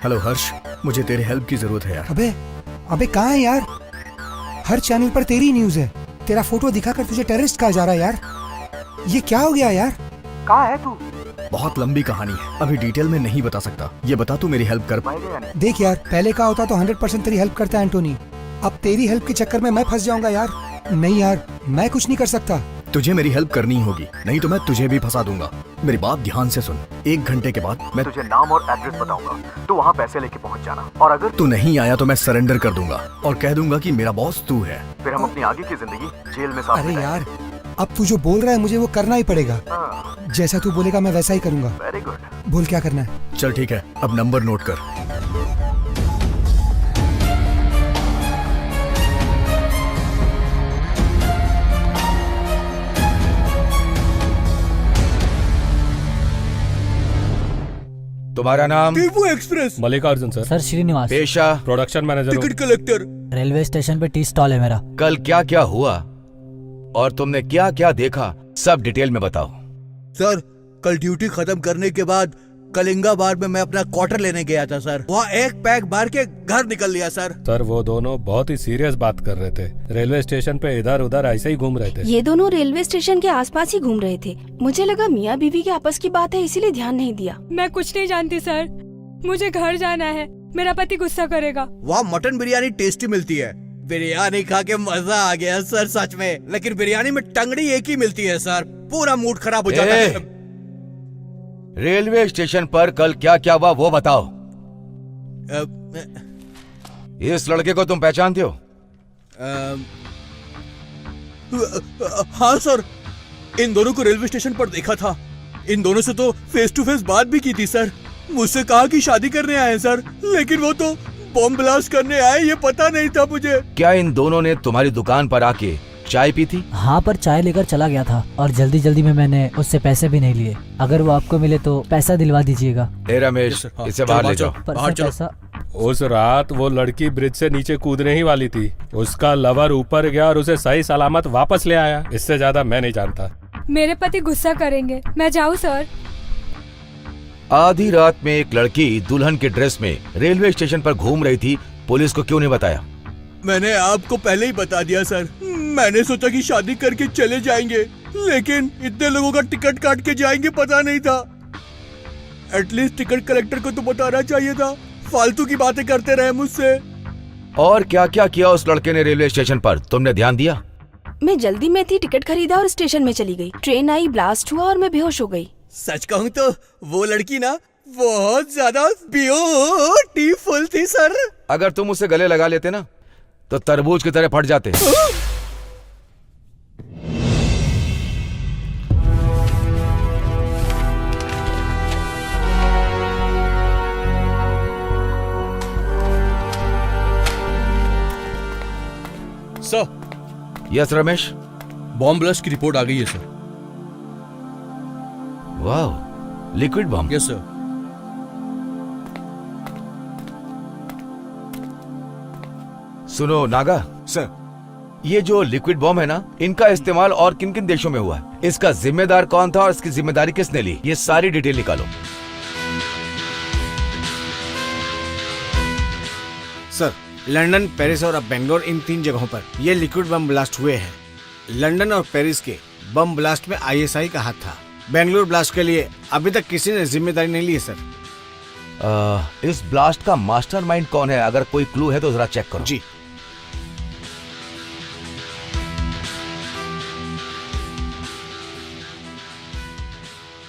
हेलो हर्ष, मुझे तेरे हेल्प की जरूरत है यार। अबे कहाँ है यार? हर चैनल पर तेरी न्यूज है। तेरा फोटो दिखाकर तुझे टेररिस्ट कहा जा रहा है यार। ये क्या हो गया यार? कहाँ है तू? बहुत लंबी कहानी है, अभी डिटेल में नहीं बता सकता। ये बता तू मेरी हेल्प कर पाएगा या नहीं? देख यार, पहले का होता तो 100% तेरी हेल्प करता एंटोनी। अब तेरी हेल्प के चक्कर में मैं फंस जाऊंगा यार। नहीं यार, मैं कुछ नहीं कर सकता। तुझे मेरी हेल्प करनी होगी, नहीं तो मैं तुझे भी फंसा दूंगा। मेरी बात ध्यान से सुन। 1 घंटे के बाद मैं तुझे नाम और एड्रेस बताऊंगा। तू वहाँ पैसे लेके पहुँच जाना, और अगर तू नहीं आया तो मैं सरेंडर कर दूंगा और कह दूंगा कि मेरा बॉस तू है। फिर हम अपनी आगे की जिंदगी जेल में साथ अरे यार, अब तू जो बोल रहा है मुझे वो करना ही पड़ेगा। जैसा तू बोलेगा मैं वैसा ही करूंगा। Very good. बोल क्या करना है? चल ठीक है, अब नंबर नोट कर। तुम्हारा नाम? Tipu Express. Mallikarjun sir. Sir Srinivas. पेशा? Production manager. Ticket collector. Railway station पे टी स्टॉल है मेरा। कल क्या क्या हुआ और तुमने क्या क्या देखा, सब डिटेल में बताओ। सर, कल ड्यूटी खत्म करने के बाद कलिंगाबाद में मैं अपना क्वार्टर लेने गया था सर। वहाँ एक पैक मार के घर निकल लिया सर। सर वो दोनों बहुत ही सीरियस बात कर रहे थे। रेलवे स्टेशन पे इधर उधर ऐसे ही घूम रहे थे। ये दोनों रेलवे स्टेशन के आसपास ही घूम रहे थे। मुझे लगा मियाँ बीवी के आपस की बात है, इसीलिए ध्यान नहीं दिया। मैं कुछ नहीं जानती सर, मुझे घर जाना है, मेरा पति गुस्सा करेगा। वहाँ मटन बिरयानी टेस्टी मिलती है। बिरयानी खा के मजा आ गया सर सच में, लेकिन बिरयानी में टंगड़ी एक ही मिलती है सर। पूरा मूड खराब हो जाता है। रेलवे स्टेशन पर कल क्या क्या हुआ वो बताओ। इस लड़के को तुम पहचानते हो? हाँ सर, इन दोनों को रेलवे स्टेशन पर देखा था। इन दोनों से तो फेस टू फेस बात भी की थी सर। मुझसे कहा कि शादी करने आए सर, लेकिन वो तो बॉम्ब ब्लास्ट करने आए, ये पता नहीं था मुझे। क्या इन दोनों ने तुम्हारी दुकान पर आके चाय पी थी? हाँ, पर चाय लेकर चला गया था और जल्दी जल्दी में मैंने उससे पैसे भी नहीं लिए। अगर वो आपको मिले तो पैसा दिलवा दीजिएगा। रमेश, इसे बाहर ले जाओ। बाहर चलो। पैसा उस रात वो लड़की ब्रिज से नीचे कूदने ही वाली थी। उसका लवर ऊपर गया और उसे सही सलामत वापस ले आया। इससे ज्यादा मैं नहीं जानता। मेरे पति गुस्सा करेंगे, मैं जाऊँ सर? आधी रात में एक लड़की दुल्हन के ड्रेस में रेलवे स्टेशन पर घूम रही थी, पुलिस को क्यों नहीं बताया? मैंने आपको पहले ही बता दिया सर। मैंने सोचा कि शादी करके चले जाएंगे, लेकिन इतने लोगों का टिकट काट के जाएंगे पता नहीं था। एटलीस्ट टिकट कलेक्टर को तो बताना चाहिए था। फालतू की बातें करते रहे मुझसे। और क्या क्या किया उस लड़के ने रेलवे स्टेशन पर, तुमने ध्यान दिया? मैं जल्दी में थी, टिकट खरीदा और स्टेशन में चली गई। ट्रेन आई, ब्लास्ट हुआ और मैं बेहोश हो गई। सच कहूँ तो वो लड़की ना बहुत ज्यादा ब्यूटीफुल थी सर। अगर तुम उसे गले लगा लेते ना तो तरबूज की तरह फट जाते। Sir. Yes Ramesh. Bomb blast की रिपोर्ट आ गई है सर। वाह, लिक्विड बॉम्ब? Yes sir. सुनो नागा सर, ये जो लिक्विड बॉम्ब है ना, इनका इस्तेमाल और किन किन देशों में हुआ है, इसका जिम्मेदार कौन था और इसकी जिम्मेदारी किसने ली, ये सारी डिटेल निकालो। सर, लंदन, पेरिस और अब बेंगलोर, इन 3 जगहों पर ये लिक्विड बम ब्लास्ट हुए हैं। लंदन और पेरिस के बम ब्लास्ट में ISI का हाथ था। बेंगलोर ब्लास्ट के लिए अभी तक किसी ने जिम्मेदारी नहीं ली है सर। इस ब्लास्ट का मास्टरमाइंड कौन है? अगर कोई क्लू है तो जरा चेक करो। जी।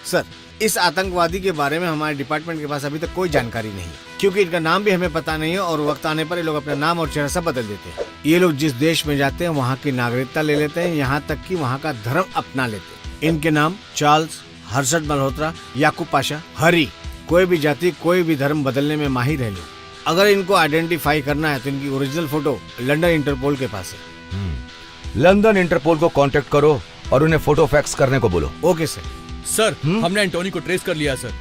सर, इस आतंकवादी के बारे में हमारे डिपार्टमेंट के पास अभी तक कोई जानकारी नहीं, क्योंकि इनका नाम भी हमें पता नहीं है और वक्त आने पर ये लोग अपना नाम और चेहरा सब बदल देते हैं। ये लोग जिस देश में जाते हैं वहाँ की नागरिकता ले लेते हैं, यहाँ तक कि वहाँ का धर्म अपना लेते हैं। इनके नाम चार्ल्स, हर्षद मल्होत्रा, याकूब पाशा, हरी, कोई भी जाति कोई भी धर्म बदलने में माहिर है लोग। अगर इनको आइडेंटिफाई करना है तो इनकी ओरिजिनल फोटो लंदन इंटरपोल के पास है। लंदन इंटरपोल को कांटेक्ट करो और उन्हें फोटो फैक्स करने को बोलो। Okay sir. सर, हमने एंटोनी को ट्रेस कर लिया सर।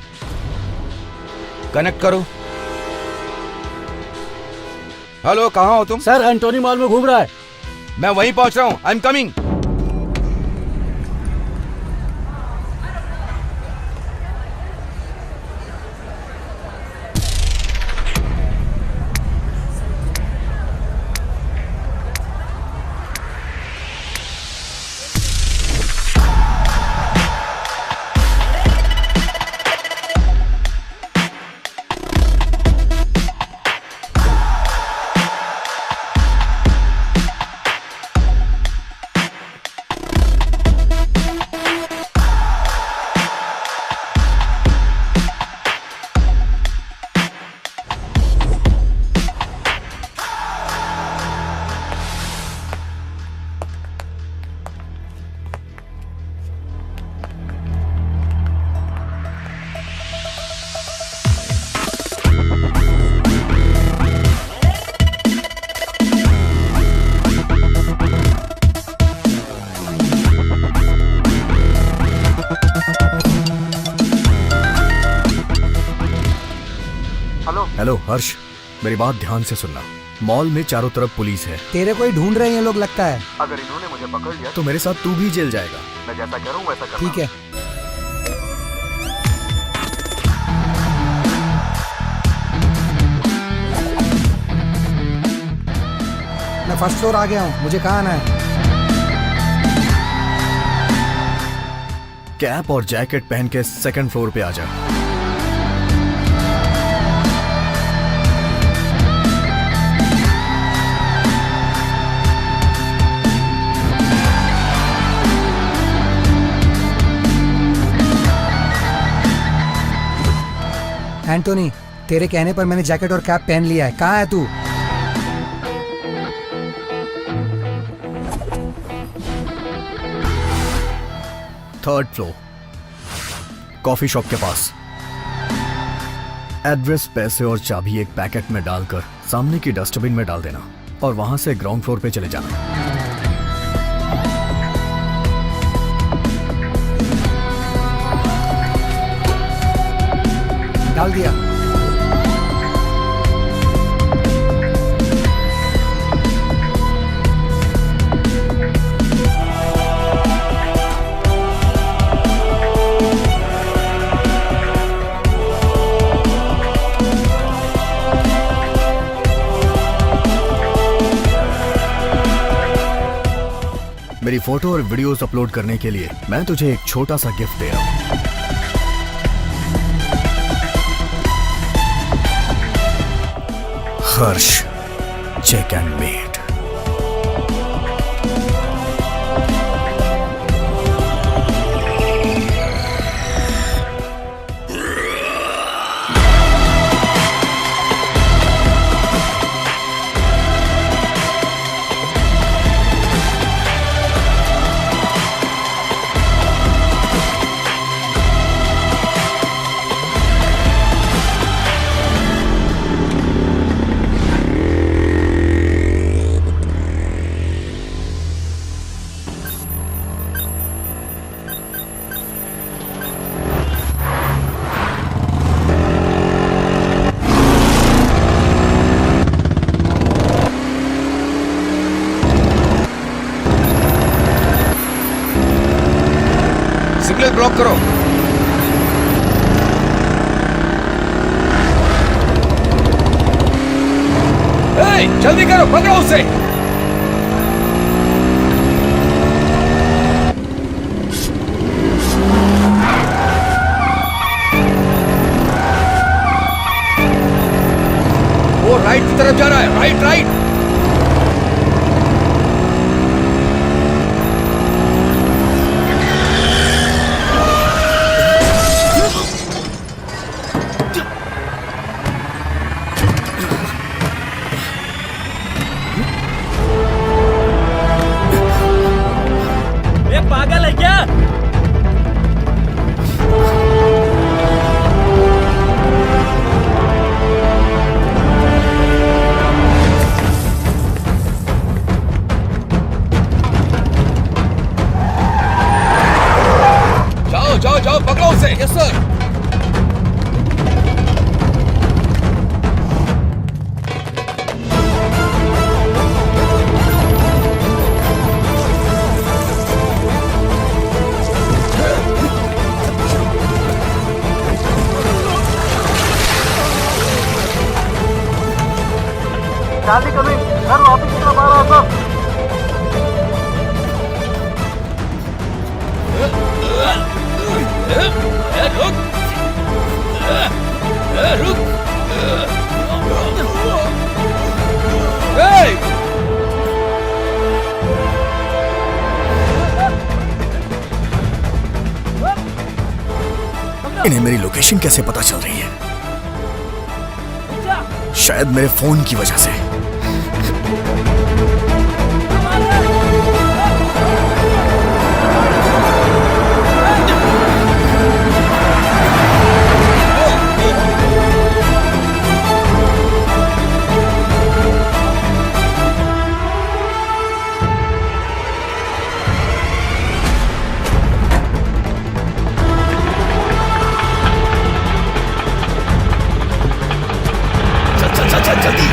कनेक्ट करो। हेलो, कहाँ हो तुम? सर, एंटोनी मॉल में घूम रहा है। मैं वहीं पहुंच रहा हूँ। I am coming. हेलो हर्ष, मेरी बात ध्यान से सुनना। मॉल में चारों तरफ पुलिस है। तेरे को ही ढूंढ रहे हैं ये लोग लगता है। अगर इन्होंने मुझे पकड़ लिया तो मेरे साथ तू भी जेल जाएगा। मैं जैसा करूं वैसा करना। ठीक है। मैं फर्स्ट फ्लोर आ गया हूँ, मुझे कहाँ आना है? कैप और जैकेट पहन के 2nd फ्लोर पे आ जा। एंटोनी, तेरे कहने पर मैंने जैकेट और कैप पहन लिया है। कहाँ है तू? थर्ड फ्लोर, कॉफी शॉप के पास। एड्रेस, पैसे और चाबी एक पैकेट में डालकर सामने की डस्टबिन में डाल देना और वहां से ग्राउंड फ्लोर पे चले जाना। डाल दिया। मेरी फोटो और वीडियोस अपलोड करने के लिए मैं तुझे एक छोटा सा गिफ्ट दे रहा हूं। हर्ष चेक एंड मेड। सिग्नल ब्लॉक करो। जल्दी करो, पकड़ो उसे। वो राइट की तरफ जा रहा है, राइट राइट। पागल है क्या? जाओ जाओ जाओ, पकड़ो उसे। Yes sir. Charlie coming, sir office की तरफ आ रहा सर। रुक। इन्हें मेरी लोकेशन कैसे पता चल रही है? शायद मेरे फोन की वजह से। जल्दी।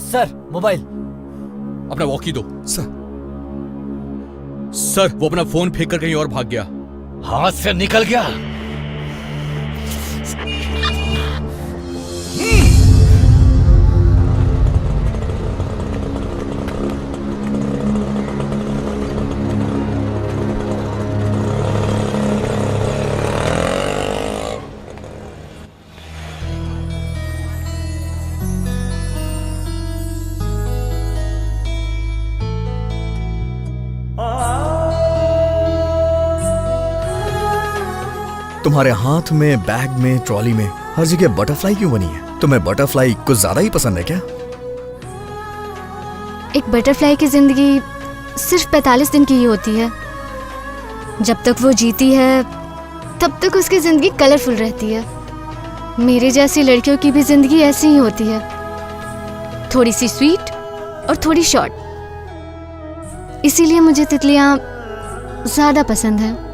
Sir mobile. अपना वॉकी दो। सर वो अपना फोन फेंक कर कहीं और भाग गया। हाथ से निकल गया। तुम्हारे हाथ में, बैग में, ट्रॉली में, हर जगह बटरफ्लाई क्यों बनी है? तुम्हें बटरफ्लाई कुछ ज्यादा ही पसंद है क्या? एक बटरफ्लाई की जिंदगी सिर्फ 45 दिन की ही होती है। जब तक वो जीती है तब तक उसकी जिंदगी कलरफुल रहती है। मेरे जैसी लड़कियों की भी जिंदगी ऐसी ही होती है, थोड़ी सी स्वीट और थोड़ी शॉर्ट। इसीलिए मुझे तितलियां ज्यादा पसंद है।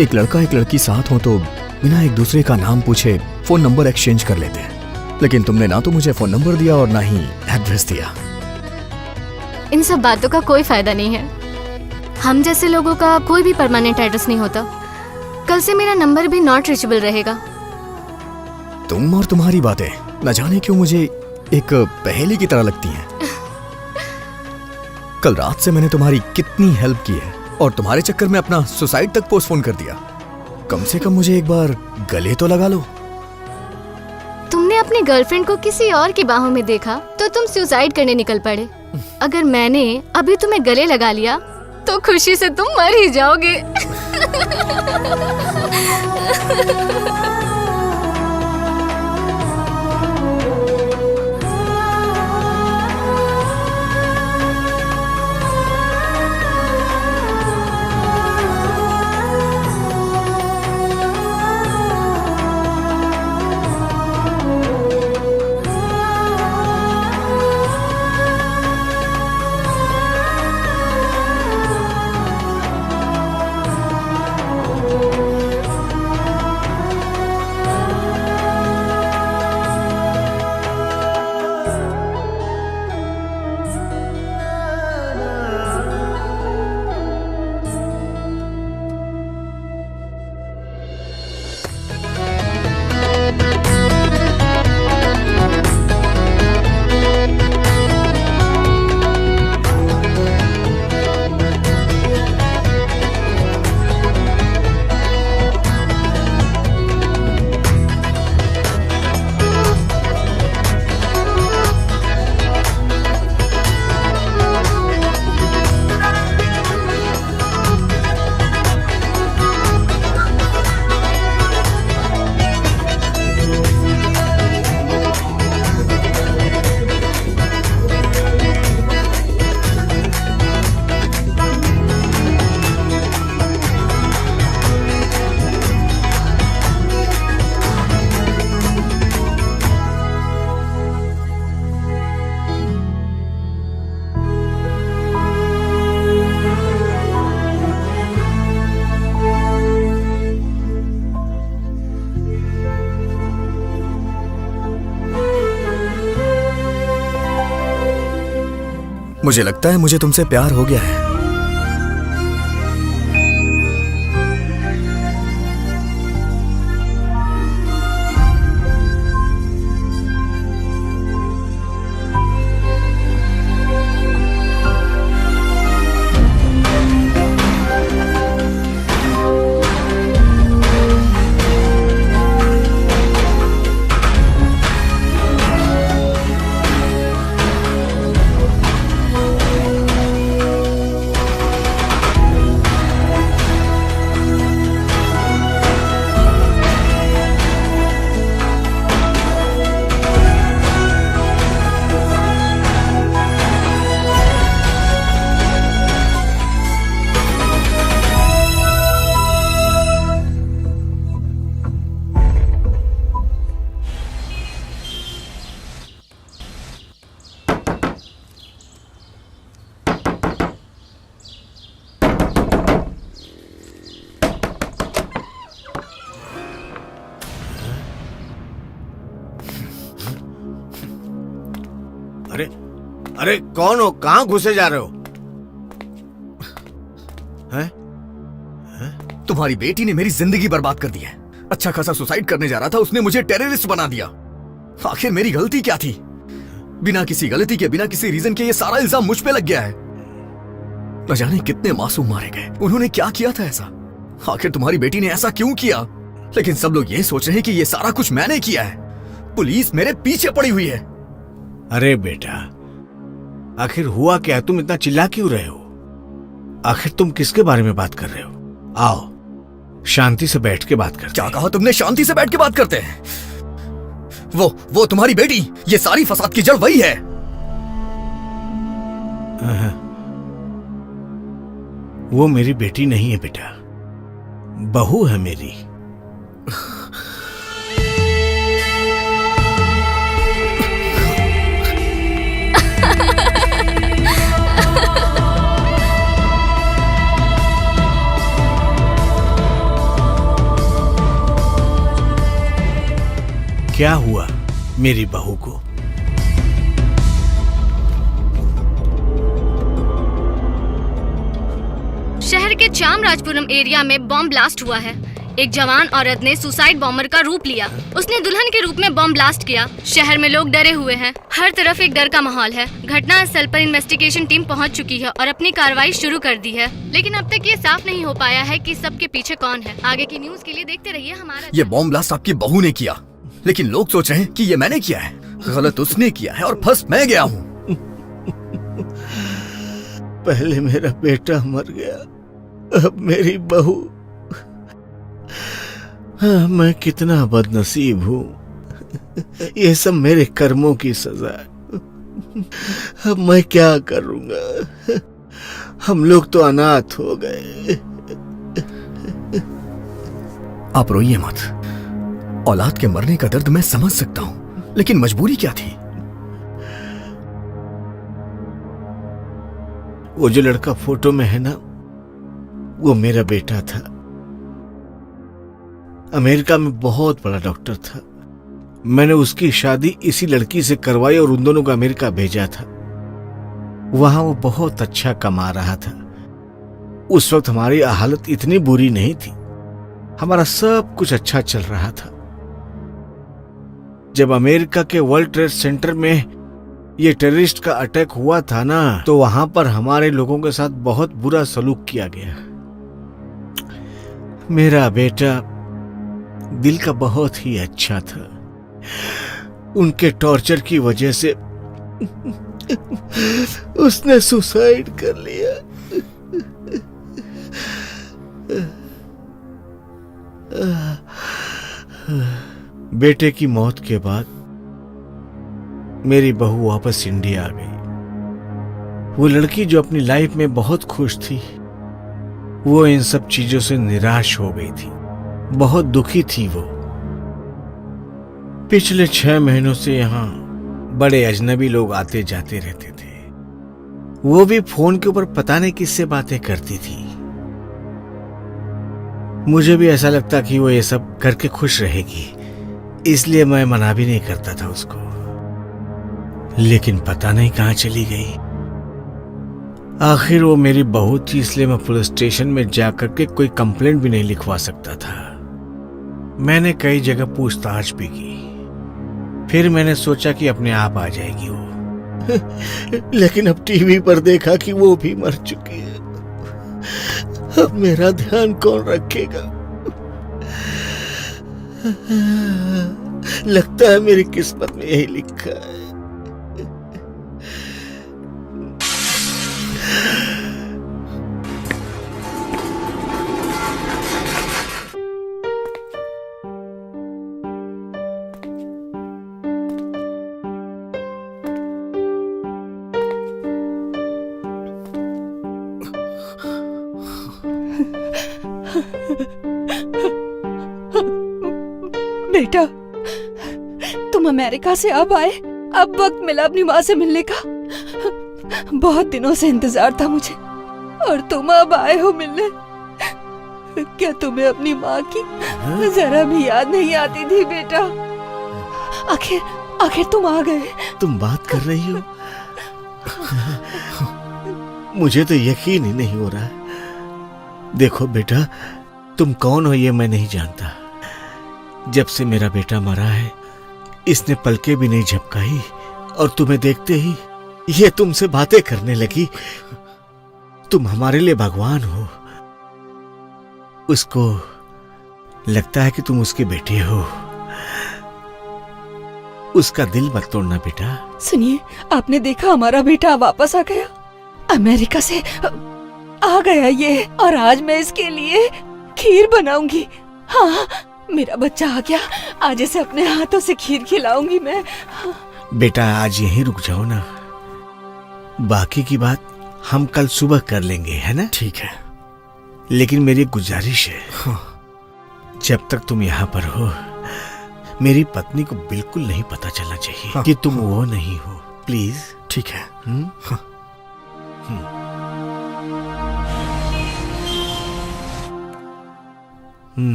एक लड़का एक लड़की साथ हो तो बिना एक दूसरे का नाम पूछे फोन नंबर एक्सचेंज कर लेते हैं, लेकिन तुमने ना तो मुझे फोन नंबर दिया और ना ही एड्रेस दिया। इन सब बातों का कोई फायदा नहीं है। हम जैसे लोगों का कोई भी परमानेंट एड्रेस नहीं होता। कल से मेरा नंबर भी नॉट रीचेबल रहेगा। तुम और तुम्हारी बातें न जाने क्यों मुझे एक पहेली की तरह लगती हैं। कल रात से मैंने तुम्हारी कितनी हेल्प की है और तुम्हारे चक्कर में अपना सुसाइड तक पोस्टपोन कर दिया। कम से कम मुझे एक बार गले तो लगा लो। तुमने अपने गर्लफ्रेंड को किसी और की बाहों में देखा तो तुम सुसाइड करने निकल पड़े। अगर मैंने अभी तुम्हें गले लगा लिया तो खुशी से तुम मर ही जाओगे। मुझे लगता है मुझे तुमसे प्यार हो गया है। अरे अरे कौन हो? कहाँ घुसे जा रहे हो? तुम्हारी बेटी ने मेरी जिंदगी बर्बाद कर दी है। अच्छा खासा सुसाइड करने जा रहा था, उसने मुझे टेररिस्ट बना दिया। आखिर मेरी गलती क्या थी? बिना किसी गलती के, बिना किसी रीजन के ये सारा इल्जाम मुझ पे लग गया है। न जाने कितने मासूम मारे गए। उन्होंने क्या किया था ऐसा? आखिर तुम्हारी बेटी ने ऐसा क्यों किया? लेकिन सब लोग ये सोच रहे हैं कि ये सारा कुछ मैंने किया है। पुलिस मेरे पीछे पड़ी हुई है। अरे बेटा, आखिर हुआ क्या? तुम इतना चिल्ला क्यों रहे हो? आखिर तुम किसके बारे में बात कर रहे हो? आओ शांति से बैठ के बात करते। क्या कहा तुमने? शांति से बैठ के बात करते हैं? वो तुम्हारी बेटी, ये सारी फसाद की जड़ वही है। वो मेरी बेटी नहीं है बेटा, बहू है मेरी। क्या हुआ मेरी बहू को? शहर के चामराजपुरम एरिया में बॉम्ब ब्लास्ट हुआ है। एक जवान औरत ने सुसाइड बॉम्बर का रूप लिया। उसने दुल्हन के रूप में बॉम्ब ब्लास्ट किया। शहर में लोग डरे हुए हैं। हर तरफ एक डर का माहौल है। घटना स्थल पर इन्वेस्टिगेशन टीम पहुंच चुकी है और अपनी कार्रवाई शुरू कर दी है, लेकिन अब तक ये साफ नहीं हो पाया है कि सबके पीछे कौन है। आगे की न्यूज के लिए देखते रहिए हमारा। ये बॉम्ब ब्लास्ट आपकी बहू ने किया, लेकिन लोग सोच रहे हैं कि ये मैंने किया है। गलत उसने किया है और फंस मैं गया हूँ। पहले मेरा बेटा मर गया, अब मेरी बहू। मैं कितना बदनसीब हूँ। ये सब मेरे कर्मों की सजा है। अब मैं क्या करूँगा? हम लोग तो अनाथ हो गए। आप रोइए मत। औलाद के मरने का दर्द मैं समझ सकता हूं, लेकिन मजबूरी क्या थी? वो जो लड़का फोटो में है ना, वो मेरा बेटा था। अमेरिका में बहुत बड़ा डॉक्टर था। मैंने उसकी शादी इसी लड़की से करवाई और उन दोनों को अमेरिका भेजा था। वहां वो बहुत अच्छा कमा रहा था। उस वक्त हमारी हालत इतनी बुरी नहीं थी। हमारा सब कुछ अच्छा चल रहा था। जब अमेरिका के वर्ल्ड ट्रेड सेंटर में ये टेररिस्ट का अटैक हुआ था ना, तो वहां पर हमारे लोगों के साथ बहुत बुरा सलूक किया गया। मेरा बेटा दिल का बहुत ही अच्छा था। उनके टॉर्चर की वजह से उसने सुसाइड कर लिया। बेटे की मौत के बाद मेरी बहू वापस इंडिया आ गई। वो लड़की जो अपनी लाइफ में बहुत खुश थी, वो इन सब चीजों से निराश हो गई थी। बहुत दुखी थी वो। पिछले 6 महीनों से यहाँ बड़े अजनबी लोग आते जाते रहते थे। वो भी फोन के ऊपर पता नहीं किससे बातें करती थी। मुझे भी ऐसा लगता कि वो ये सब करके खुश रहेगी, इसलिए मैं मना भी नहीं करता था उसको। लेकिन पता नहीं कहाँ चली गई। आखिर वो मेरी बहू थी, इसलिए मैं पुलिस स्टेशन में जाकर के कोई कंप्लेंट भी नहीं लिखवा सकता था। मैंने कई जगह पूछताछ भी की, फिर मैंने सोचा कि अपने आप आ जाएगी वो। लेकिन अब टीवी पर देखा कि वो भी मर चुकी है। अब मेरा ध्यान कौन रखेगा? लगता है मेरी किस्मत में यही लिखा है। बेटा, तुम अमेरिका से अब आए, अब वक्त मिला अपनी माँ से मिलने का। बहुत दिनों से इंतजार था मुझे, और तुम अब आए हो मिलने। क्या तुम्हें अपनी माँ की जरा भी याद नहीं आती थी बेटा? आखिर तुम आ गए। तुम बात कर रही हो? मुझे तो यकीन ही नहीं हो रहा है। देखो बेटा, तुम कौन हो ये मैं नहीं जानता। जब से मेरा बेटा मरा है, इसने पलके भी नहीं झपकाई, और तुम्हें देखते ही ये तुमसे बातें करने लगी। तुम हमारे लिए भगवान हो। उसको लगता है कि तुम उसके बेटे हो। उसका दिल मत तोड़ना बेटा। सुनिए, आपने देखा हमारा बेटा वापस आ गया, अमेरिका से आ गया ये, और आज मैं इसके लिए खीर बनाऊंगी। हाँ, मेरा बच्चा आ गया, आज इसे अपने हाथों से खीर खिलाऊंगी मैं। बेटा आज यहीं रुक जाओ ना, बाकी की बात हम कल सुबह कर लेंगे, है ना? ठीक है, लेकिन मेरी गुजारिश है, जब तक तुम यहाँ पर हो, मेरी पत्नी को बिल्कुल नहीं पता चलना चाहिए कि तुम वो नहीं हो। प्लीज। ठीक है।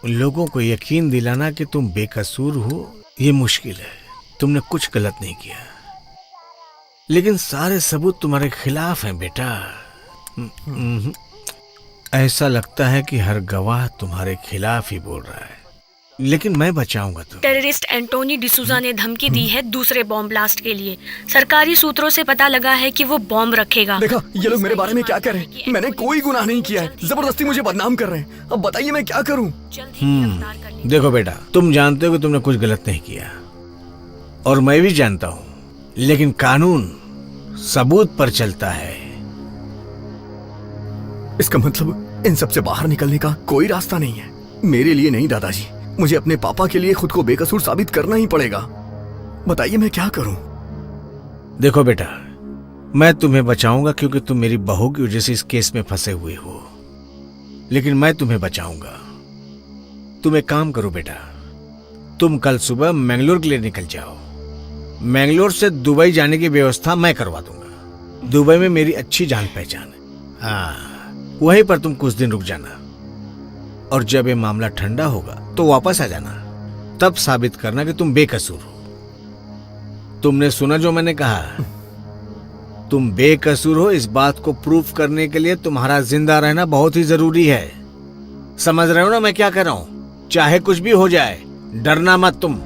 लोगों को यकीन दिलाना कि तुम बेकसूर हो ये मुश्किल है। तुमने कुछ गलत नहीं किया, लेकिन सारे सबूत तुम्हारे खिलाफ हैं बेटा। ऐसा लगता है कि हर गवाह तुम्हारे खिलाफ ही बोल रहा है, लेकिन मैं बचाऊंगा तुम्हें। टेररिस्ट एंटोनी डिसूजा ने धमकी दी है दूसरे बॉम्ब ब्लास्ट के लिए। सरकारी सूत्रों से पता लगा है कि वो बॉम्ब रखेगा। देखा, ये लोग मेरे बारे में क्या करें? मैंने कोई गुनाह नहीं किया है, जबरदस्ती मुझे बदनाम कर रहे हैं। अब बताइए मैं क्या करूं? देखो बेटा, तुम जानते हो कि तुमने कुछ गलत नहीं किया, और मैं भी जानता हूं, लेकिन कानून सबूत पर चलता है। इसका मतलब इन सब से बाहर निकलने का कोई रास्ता नहीं है? मेरे लिए नहीं दादाजी, मुझे अपने पापा के लिए खुद को बेकसूर साबित करना ही पड़ेगा। बताइए मैं क्या करूं? देखो बेटा, मैं तुम्हें बचाऊंगा क्योंकि तुम मेरी बहू की वजह से इस केस में फंसे हुए हो, लेकिन मैं तुम्हें बचाऊंगा। तुम एक काम करो बेटा, तुम कल सुबह मैंगलोर के लिए निकल जाओ। मैंगलोर से दुबई जाने की व्यवस्था मैं करवा दूंगा। दुबई में मेरी अच्छी जान पहचान है। हाँ, वहीं पर तुम कुछ दिन रुक जाना, और जब ये मामला ठंडा होगा तो वापस आ जाना। तब साबित करना कि तुम बेकसूर हो। तुमने सुना जो मैंने कहा? तुम बेकसूर हो, इस बात को प्रूफ करने के लिए तुम्हारा जिंदा रहना बहुत ही जरूरी है। समझ रहे हो ना मैं क्या कर रहा हूं? चाहे कुछ भी हो जाए, डरना मत तुम।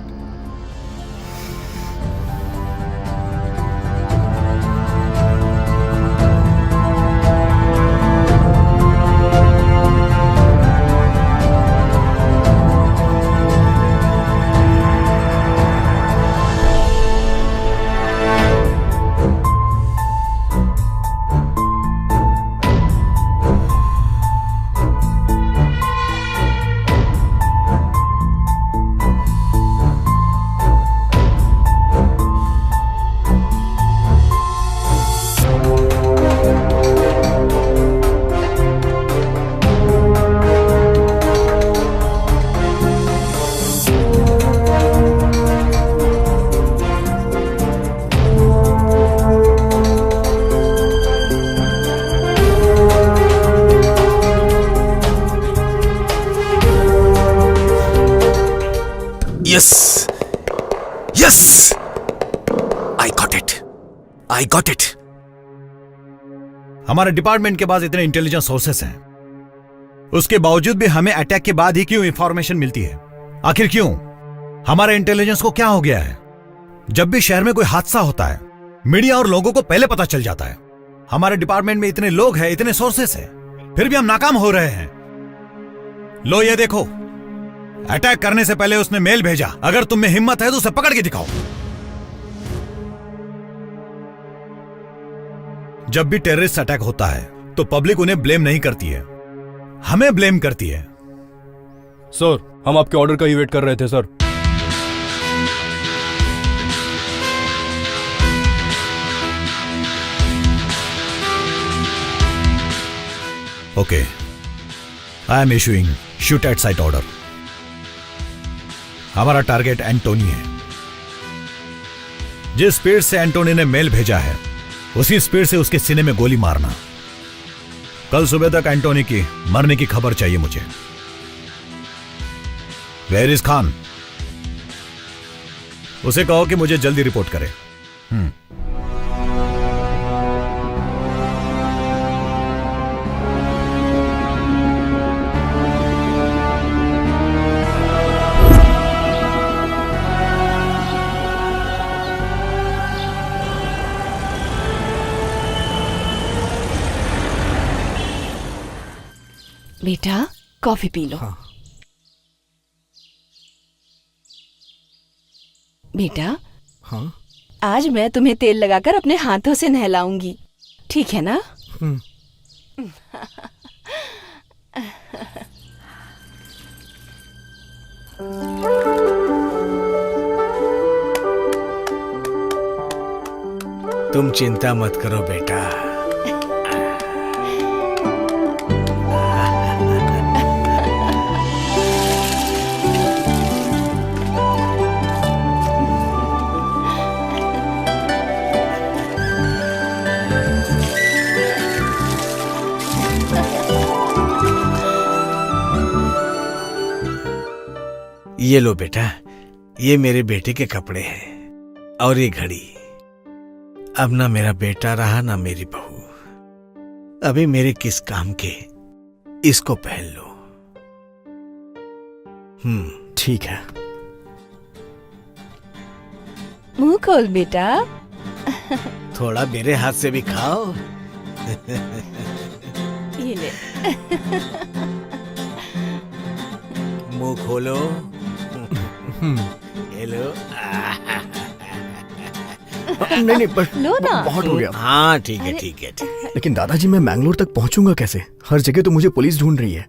Yes! Yes! I got it! हमारे डिपार्टमेंट के पास इतने इंटेलिजेंस सोर्सेस हैं, उसके बावजूद भी हमें अटैक के बाद ही क्यों इंफॉर्मेशन मिलती है? आखिर क्यों? हमारे इंटेलिजेंस को क्या हो गया है? जब भी शहर में कोई हादसा होता है, मीडिया और लोगों को पहले पता चल जाता है। हमारे डिपार्टमेंट में इतने लोग हैं, इतने सोर्सेस हैं, फिर भी हम नाकाम हो रहे हैं। लो ये देखो, अटैक करने से पहले उसने मेल भेजा। अगर तुम में हिम्मत है तो उसे पकड़ के दिखाओ। जब भी टेररिस्ट अटैक होता है तो पब्लिक उन्हें ब्लेम नहीं करती है, हमें ब्लेम करती है। सर, हम आपके ऑर्डर का ही वेट कर रहे थे sir. Okay, I am issuing shoot at site order. हमारा टारगेट एंटोनी है। जिस स्पीड से एंटोनी ने मेल भेजा है, उसी स्पीड से उसके सीने में गोली मारना। कल सुबह तक एंटोनी की मरने की खबर चाहिए मुझे। Where is Khan? उसे कहो कि मुझे जल्दी रिपोर्ट करे। बेटा, कॉफी पी लो। हाँ। बेटा, हाँ? आज मैं तुम्हें तेल लगाकर अपने हाथों से नहलाऊंगी, ठीक है ना? तुम चिंता मत करो बेटा। ये लो बेटा, ये मेरे बेटे के कपड़े हैं और ये घड़ी। अब ना मेरा बेटा रहा ना मेरी बहू, अभी मेरे किस काम के, इसको पहन लो। ठीक है। मुंह खोल बेटा। थोड़ा मेरे हाथ से भी खाओ। ये ले। मुंह खोलो। हेलो। नहीं बस लो ना। बहुत हो गया। हाँ ठीक है ठीक है ठीक है। लेकिन दादाजी, मैं मैंगलोर तक पहुंचूंगा कैसे? हर जगह तो मुझे पुलिस ढूंढ रही है।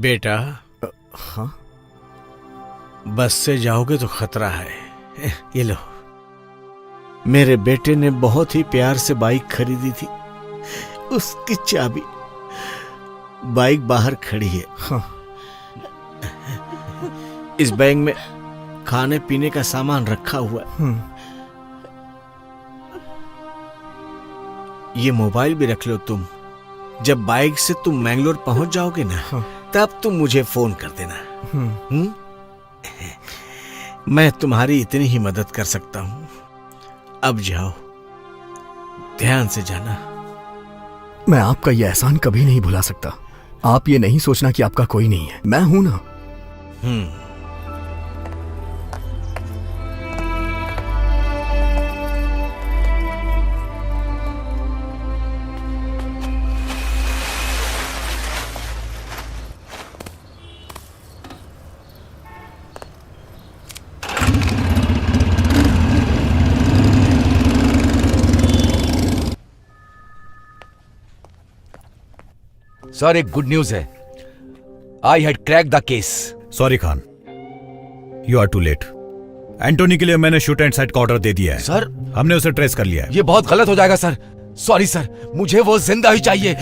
बेटा, हाँ? बस से जाओगे तो खतरा है। ये लो, मेरे बेटे ने बहुत ही प्यार से बाइक खरीदी थी, उसकी चाबी बाइक बाहर खड़ी है। हाँ। इस बैग में खाने पीने का सामान रखा हुआ है। ये मोबाइल भी रख लो तुम। जब बाइक से तुम मैंगलोर पहुंच जाओगे ना, तब तुम मुझे फोन कर देना। मैं तुम्हारी इतनी ही मदद कर सकता हूं। अब जाओ, ध्यान से जाना। मैं आपका यह एहसान कभी नहीं भुला सकता। आप ये नहीं सोचना कि आपका कोई नहीं है, मैं हूं ना। सर, एक गुड न्यूज है। I had crack the case. Sorry Khan, you are too late. Antony के लिए मैंने शूट एंड साइट का ऑर्डर दे दिया है। सर, हमने उसे ट्रेस कर लिया है। ये बहुत गलत हो जाएगा सर। सॉरी सर, मुझे वो जिंदा ही चाहिए।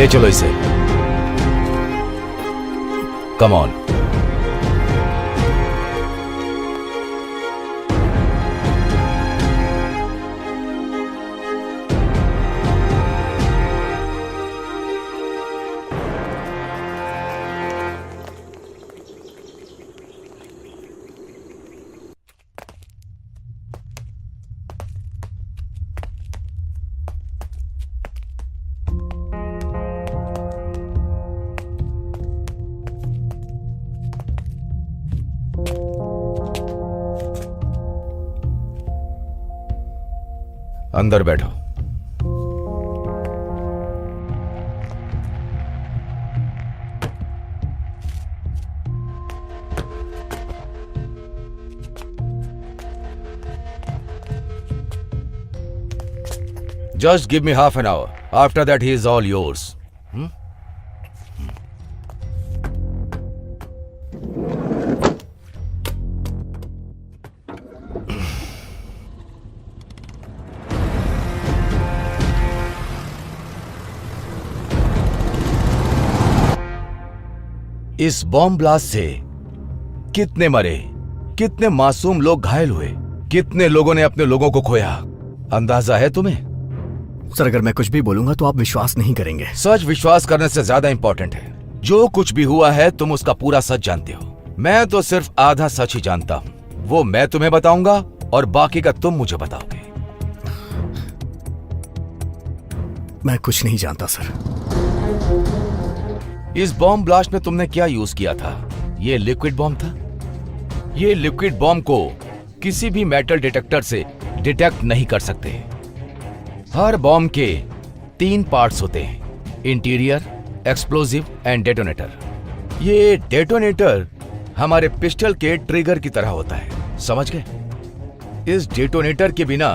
ले चलो इसे। Come on. अंदर बैठो। Just give me half an hour. After that, he is all yours. इस बॉम्ब ब्लास्ट से कितने मरे, कितने मासूम लोग घायल हुए, कितने लोगों ने अपने लोगों को खोया, अंदाजा है तुम्हें? सर, अगर मैं कुछ भी बोलूंगा तो आप विश्वास नहीं करेंगे। सच विश्वास करने से ज्यादा इंपॉर्टेंट है। जो कुछ भी हुआ है तुम उसका पूरा सच जानते हो। मैं तो सिर्फ आधा सच ही जानता हूं। वो मैं तुम्हें बताऊंगा और बाकी का तुम मुझे बताओगे। मैं कुछ नहीं जानता सर। इस बॉम्ब ब्लास्ट में तुमने क्या यूज किया था? ये लिक्विड बॉम्ब था। ये लिक्विड बॉम्ब को किसी भी मेटल डिटेक्टर से डिटेक्ट नहीं कर सकते। हर बॉम्ब के 3 पार्ट्स होते हैं, इंटीरियर, एक्सप्लोजिव एंड डेटोनेटर। ये डेटोनेटर हमारे पिस्टल के ट्रिगर की तरह होता है, समझ गए? इस डेटोनेटर के बिना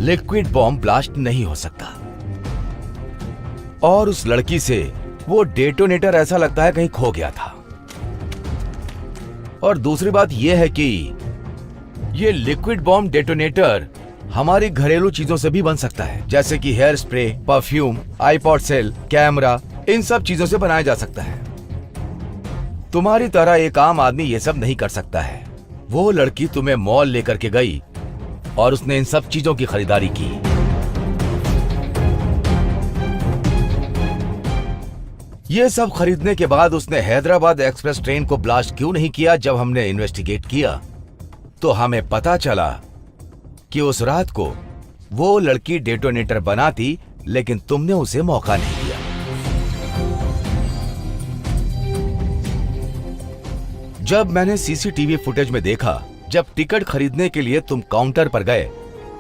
लिक्विड बॉम्ब ब्लास्ट नहीं हो सकता। और उस लड़की से वो डेटोनेटर ऐसा लगता है कहीं खो गया था। और दूसरी बात यह है कि ये लिक्विड बॉम्ब डेटोनेटर हमारी घरेलू चीजों से भी बन सकता है, जैसे कि hair spray, perfume, iPod cell, camera, इन सब चीजों से बनाया जा सकता है। तुम्हारी तरह एक आम आदमी ये सब नहीं कर सकता है। वो लड़की तुम्हें मॉल लेकर के गई और उसने इन सब चीजों की खरीदारी की। ये सब खरीदने के बाद उसने हैदराबाद एक्सप्रेस ट्रेन को ब्लास्ट क्यों नहीं किया? जब हमने इन्वेस्टिगेट किया तो हमें पता चला कि उस रात को वो लड़की डेटोनेटर बनाती, लेकिन तुमने उसे मौका नहीं दिया। जब मैंने सीसीटीवी फुटेज में देखा, जब टिकट खरीदने के लिए तुम काउंटर पर गए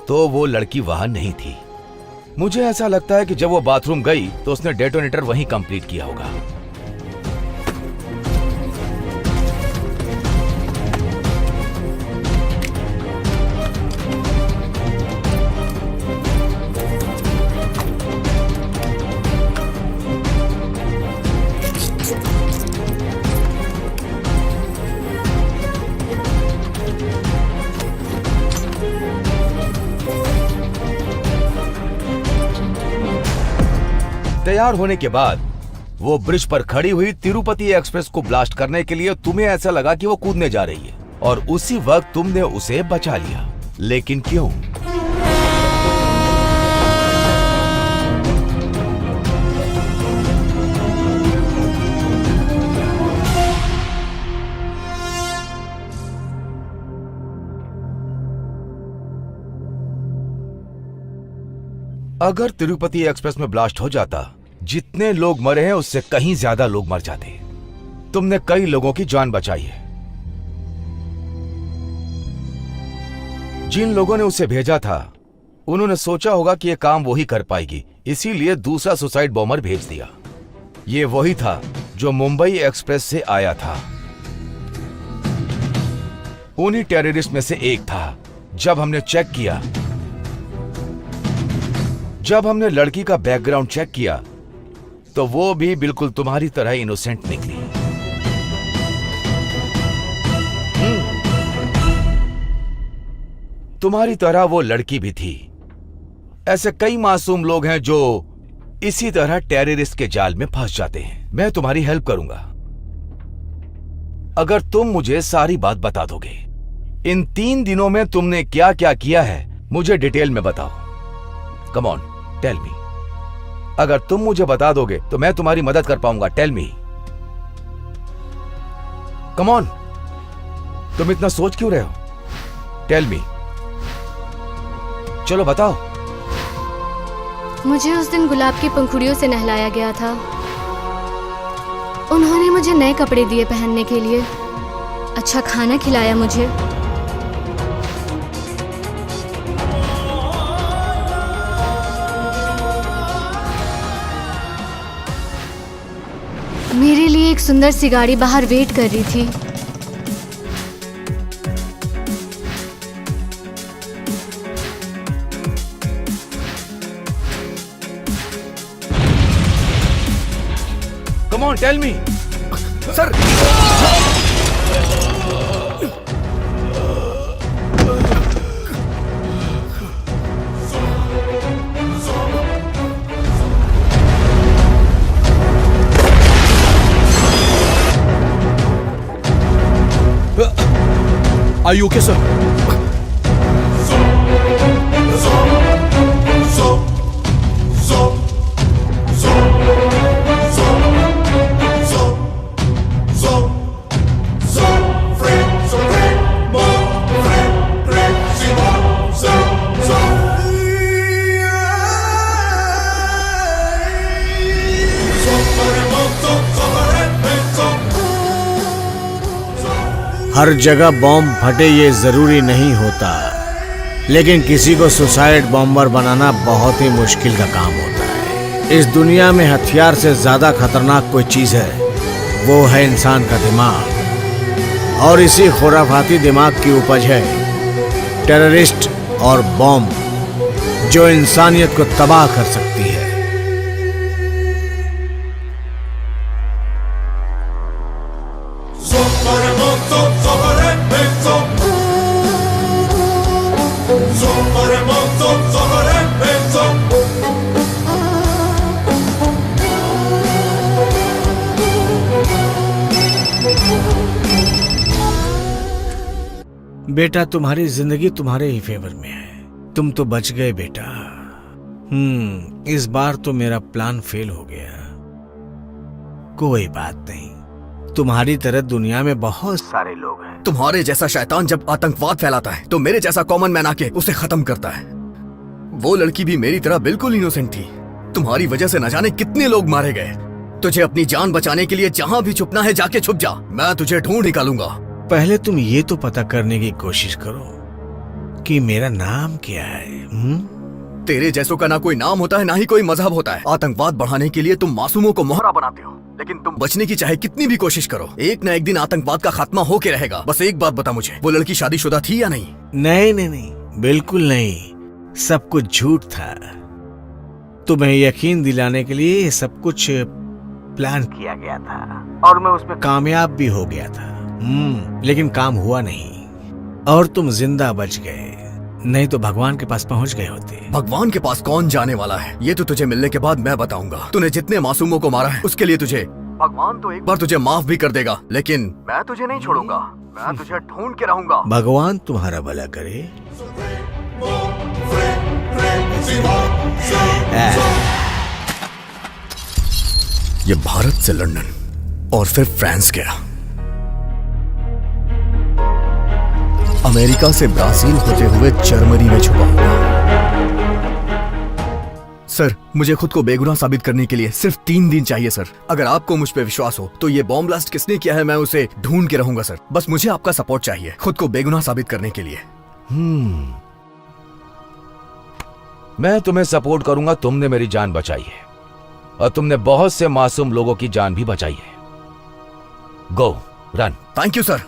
तो वो लड़की वहां नहीं थी। मुझे ऐसा लगता है कि जब वो बाथरूम गई तो उसने डेटोनेटर वहीं कंप्लीट किया होगा। तैयार होने के बाद वो ब्रिज पर खड़ी हुई तिरुपति एक्सप्रेस को ब्लास्ट करने के लिए तुम्हें ऐसा लगा कि वो कूदने जा रही है, और उसी वक्त तुमने उसे बचा लिया। लेकिन क्यों? अगर तिरुपति एक्सप्रेस में ब्लास्ट हो जाता, जितने लोग मरे हैं उससे कहीं ज्यादा लोग मर जाते। तुमने कई लोगों की जान बचाई है। जिन लोगों ने उसे भेजा था उन्होंने सोचा होगा कि यह काम वही कर पाएगी, इसीलिए दूसरा सुसाइड बॉम्बर भेज दिया। ये वही था जो मुंबई एक्सप्रेस से आया था। उन्हीं टेररिस्ट में से एक था। जब हमने चेक किया, जब हमने लड़की का बैकग्राउंड चेक किया तो वो भी बिल्कुल तुम्हारी तरह इनोसेंट निकली। तुम्हारी तरह वो लड़की भी थी। ऐसे कई मासूम लोग हैं जो इसी तरह टेररिस्ट के जाल में फंस जाते हैं। मैं तुम्हारी हेल्प करूंगा अगर तुम मुझे सारी बात बता दोगे। इन 3 दिनों में तुमने क्या क्या किया है मुझे डिटेल में बताओ। Come on tell me. अगर तुम मुझे बता दोगे तो मैं तुम्हारी मदद कर पाऊंगा। Tell me, come on. तुम इतना सोच क्यों रहे हो? टेल मी, चलो बताओ। मुझे उस दिन गुलाब की पंखुड़ियों से नहलाया गया था। उन्होंने मुझे नए कपड़े दिए पहनने के लिए, अच्छा खाना खिलाया मुझे। मेरे लिए एक सुंदर सी गाड़ी बाहर वेट कर रही थी। Come on, tell me. Sir, Are you okay, sir? हर जगह बॉम्ब फटे ये जरूरी नहीं होता, लेकिन किसी को सुसाइड बॉम्बर बनाना बहुत ही मुश्किल का काम होता है। इस दुनिया में हथियार से ज्यादा खतरनाक कोई चीज है, वो है इंसान का दिमाग। और इसी खुराफाती दिमाग की उपज है टेररिस्ट और बॉम्ब, जो इंसानियत को तबाह कर सकती है। बेटा, तुम्हारी जिंदगी तुम्हारे ही फेवर में है। तुम तो बच गए बेटा। इस बार तो मेरा प्लान फेल हो गया। कोई बात नहीं, तुम्हारी तरह दुनिया में बहुत सारे लोग हैं। तुम्हारे जैसा शैतान जब आतंकवाद फैलाता है तो मेरे जैसा कॉमन मैन आके उसे खत्म करता है। वो लड़की भी मेरी तरह बिल्कुल इनोसेंट थी। तुम्हारी वजह से न जाने कितने लोग मारे गए। तुझे अपनी जान बचाने के लिए जहाँ भी छुपना है जाके छुप जा, मैं तुझे ढूंढ निकालूंगा। पहले तुम ये तो पता करने की कोशिश करो कि मेरा नाम क्या है। तेरे जैसों का ना कोई नाम होता है ना ही कोई मजहब होता है। आतंकवाद बढ़ाने के लिए तुम मासूमों को मोहरा बनाते हो, लेकिन तुम बचने की चाहे कितनी भी कोशिश करो, एक न एक दिन आतंकवाद का खात्मा होके रहेगा। बस एक बात बता मुझे, वो लड़की शादीशुदा थी या नहीं? नहीं, बिल्कुल नहीं। सब कुछ झूठ था। तुम्हें यकीन दिलाने के लिए सब कुछ प्लान किया गया था और मैं उसमें कामयाब भी हो गया था। लेकिन काम हुआ नहीं और तुम जिंदा बच गए, नहीं तो भगवान के पास पहुंच गए होते। भगवान के पास कौन जाने वाला है, ये तो तुझे मिलने के बाद मैं बताऊंगा। तूने जितने मासूमों को मारा है उसके लिए तुझे भगवान तो एक बार तुझे माफ भी कर देगा, लेकिन मैं तुझे नहीं छोड़ूंगा। मैं तुझे ढूंढ के रहूंगा। भगवान तुम्हारा भला करे। ये भारत से लंदन और फिर फ्रांस गया, अमेरिका से ब्राजील होते हुए जर्मनी में छुपा हुआ। सर, मुझे खुद को बेगुनाह साबित करने के लिए सिर्फ 3 दिन चाहिए सर। अगर आपको मुझ पे विश्वास हो तो ये बॉम्ब ब्लास्ट किसने किया है मैं उसे ढूंढ के रहूंगा सर। बस मुझे आपका सपोर्ट चाहिए खुद को बेगुनाह साबित करने के लिए। मैं तुम्हें सपोर्ट करूंगा। तुमने मेरी जान बचाई है और तुमने बहुत से मासूम लोगों की जान भी बचाई है। Go run. Thank you sir.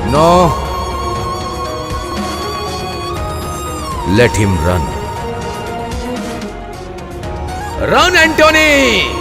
No, let him run. Run Antony.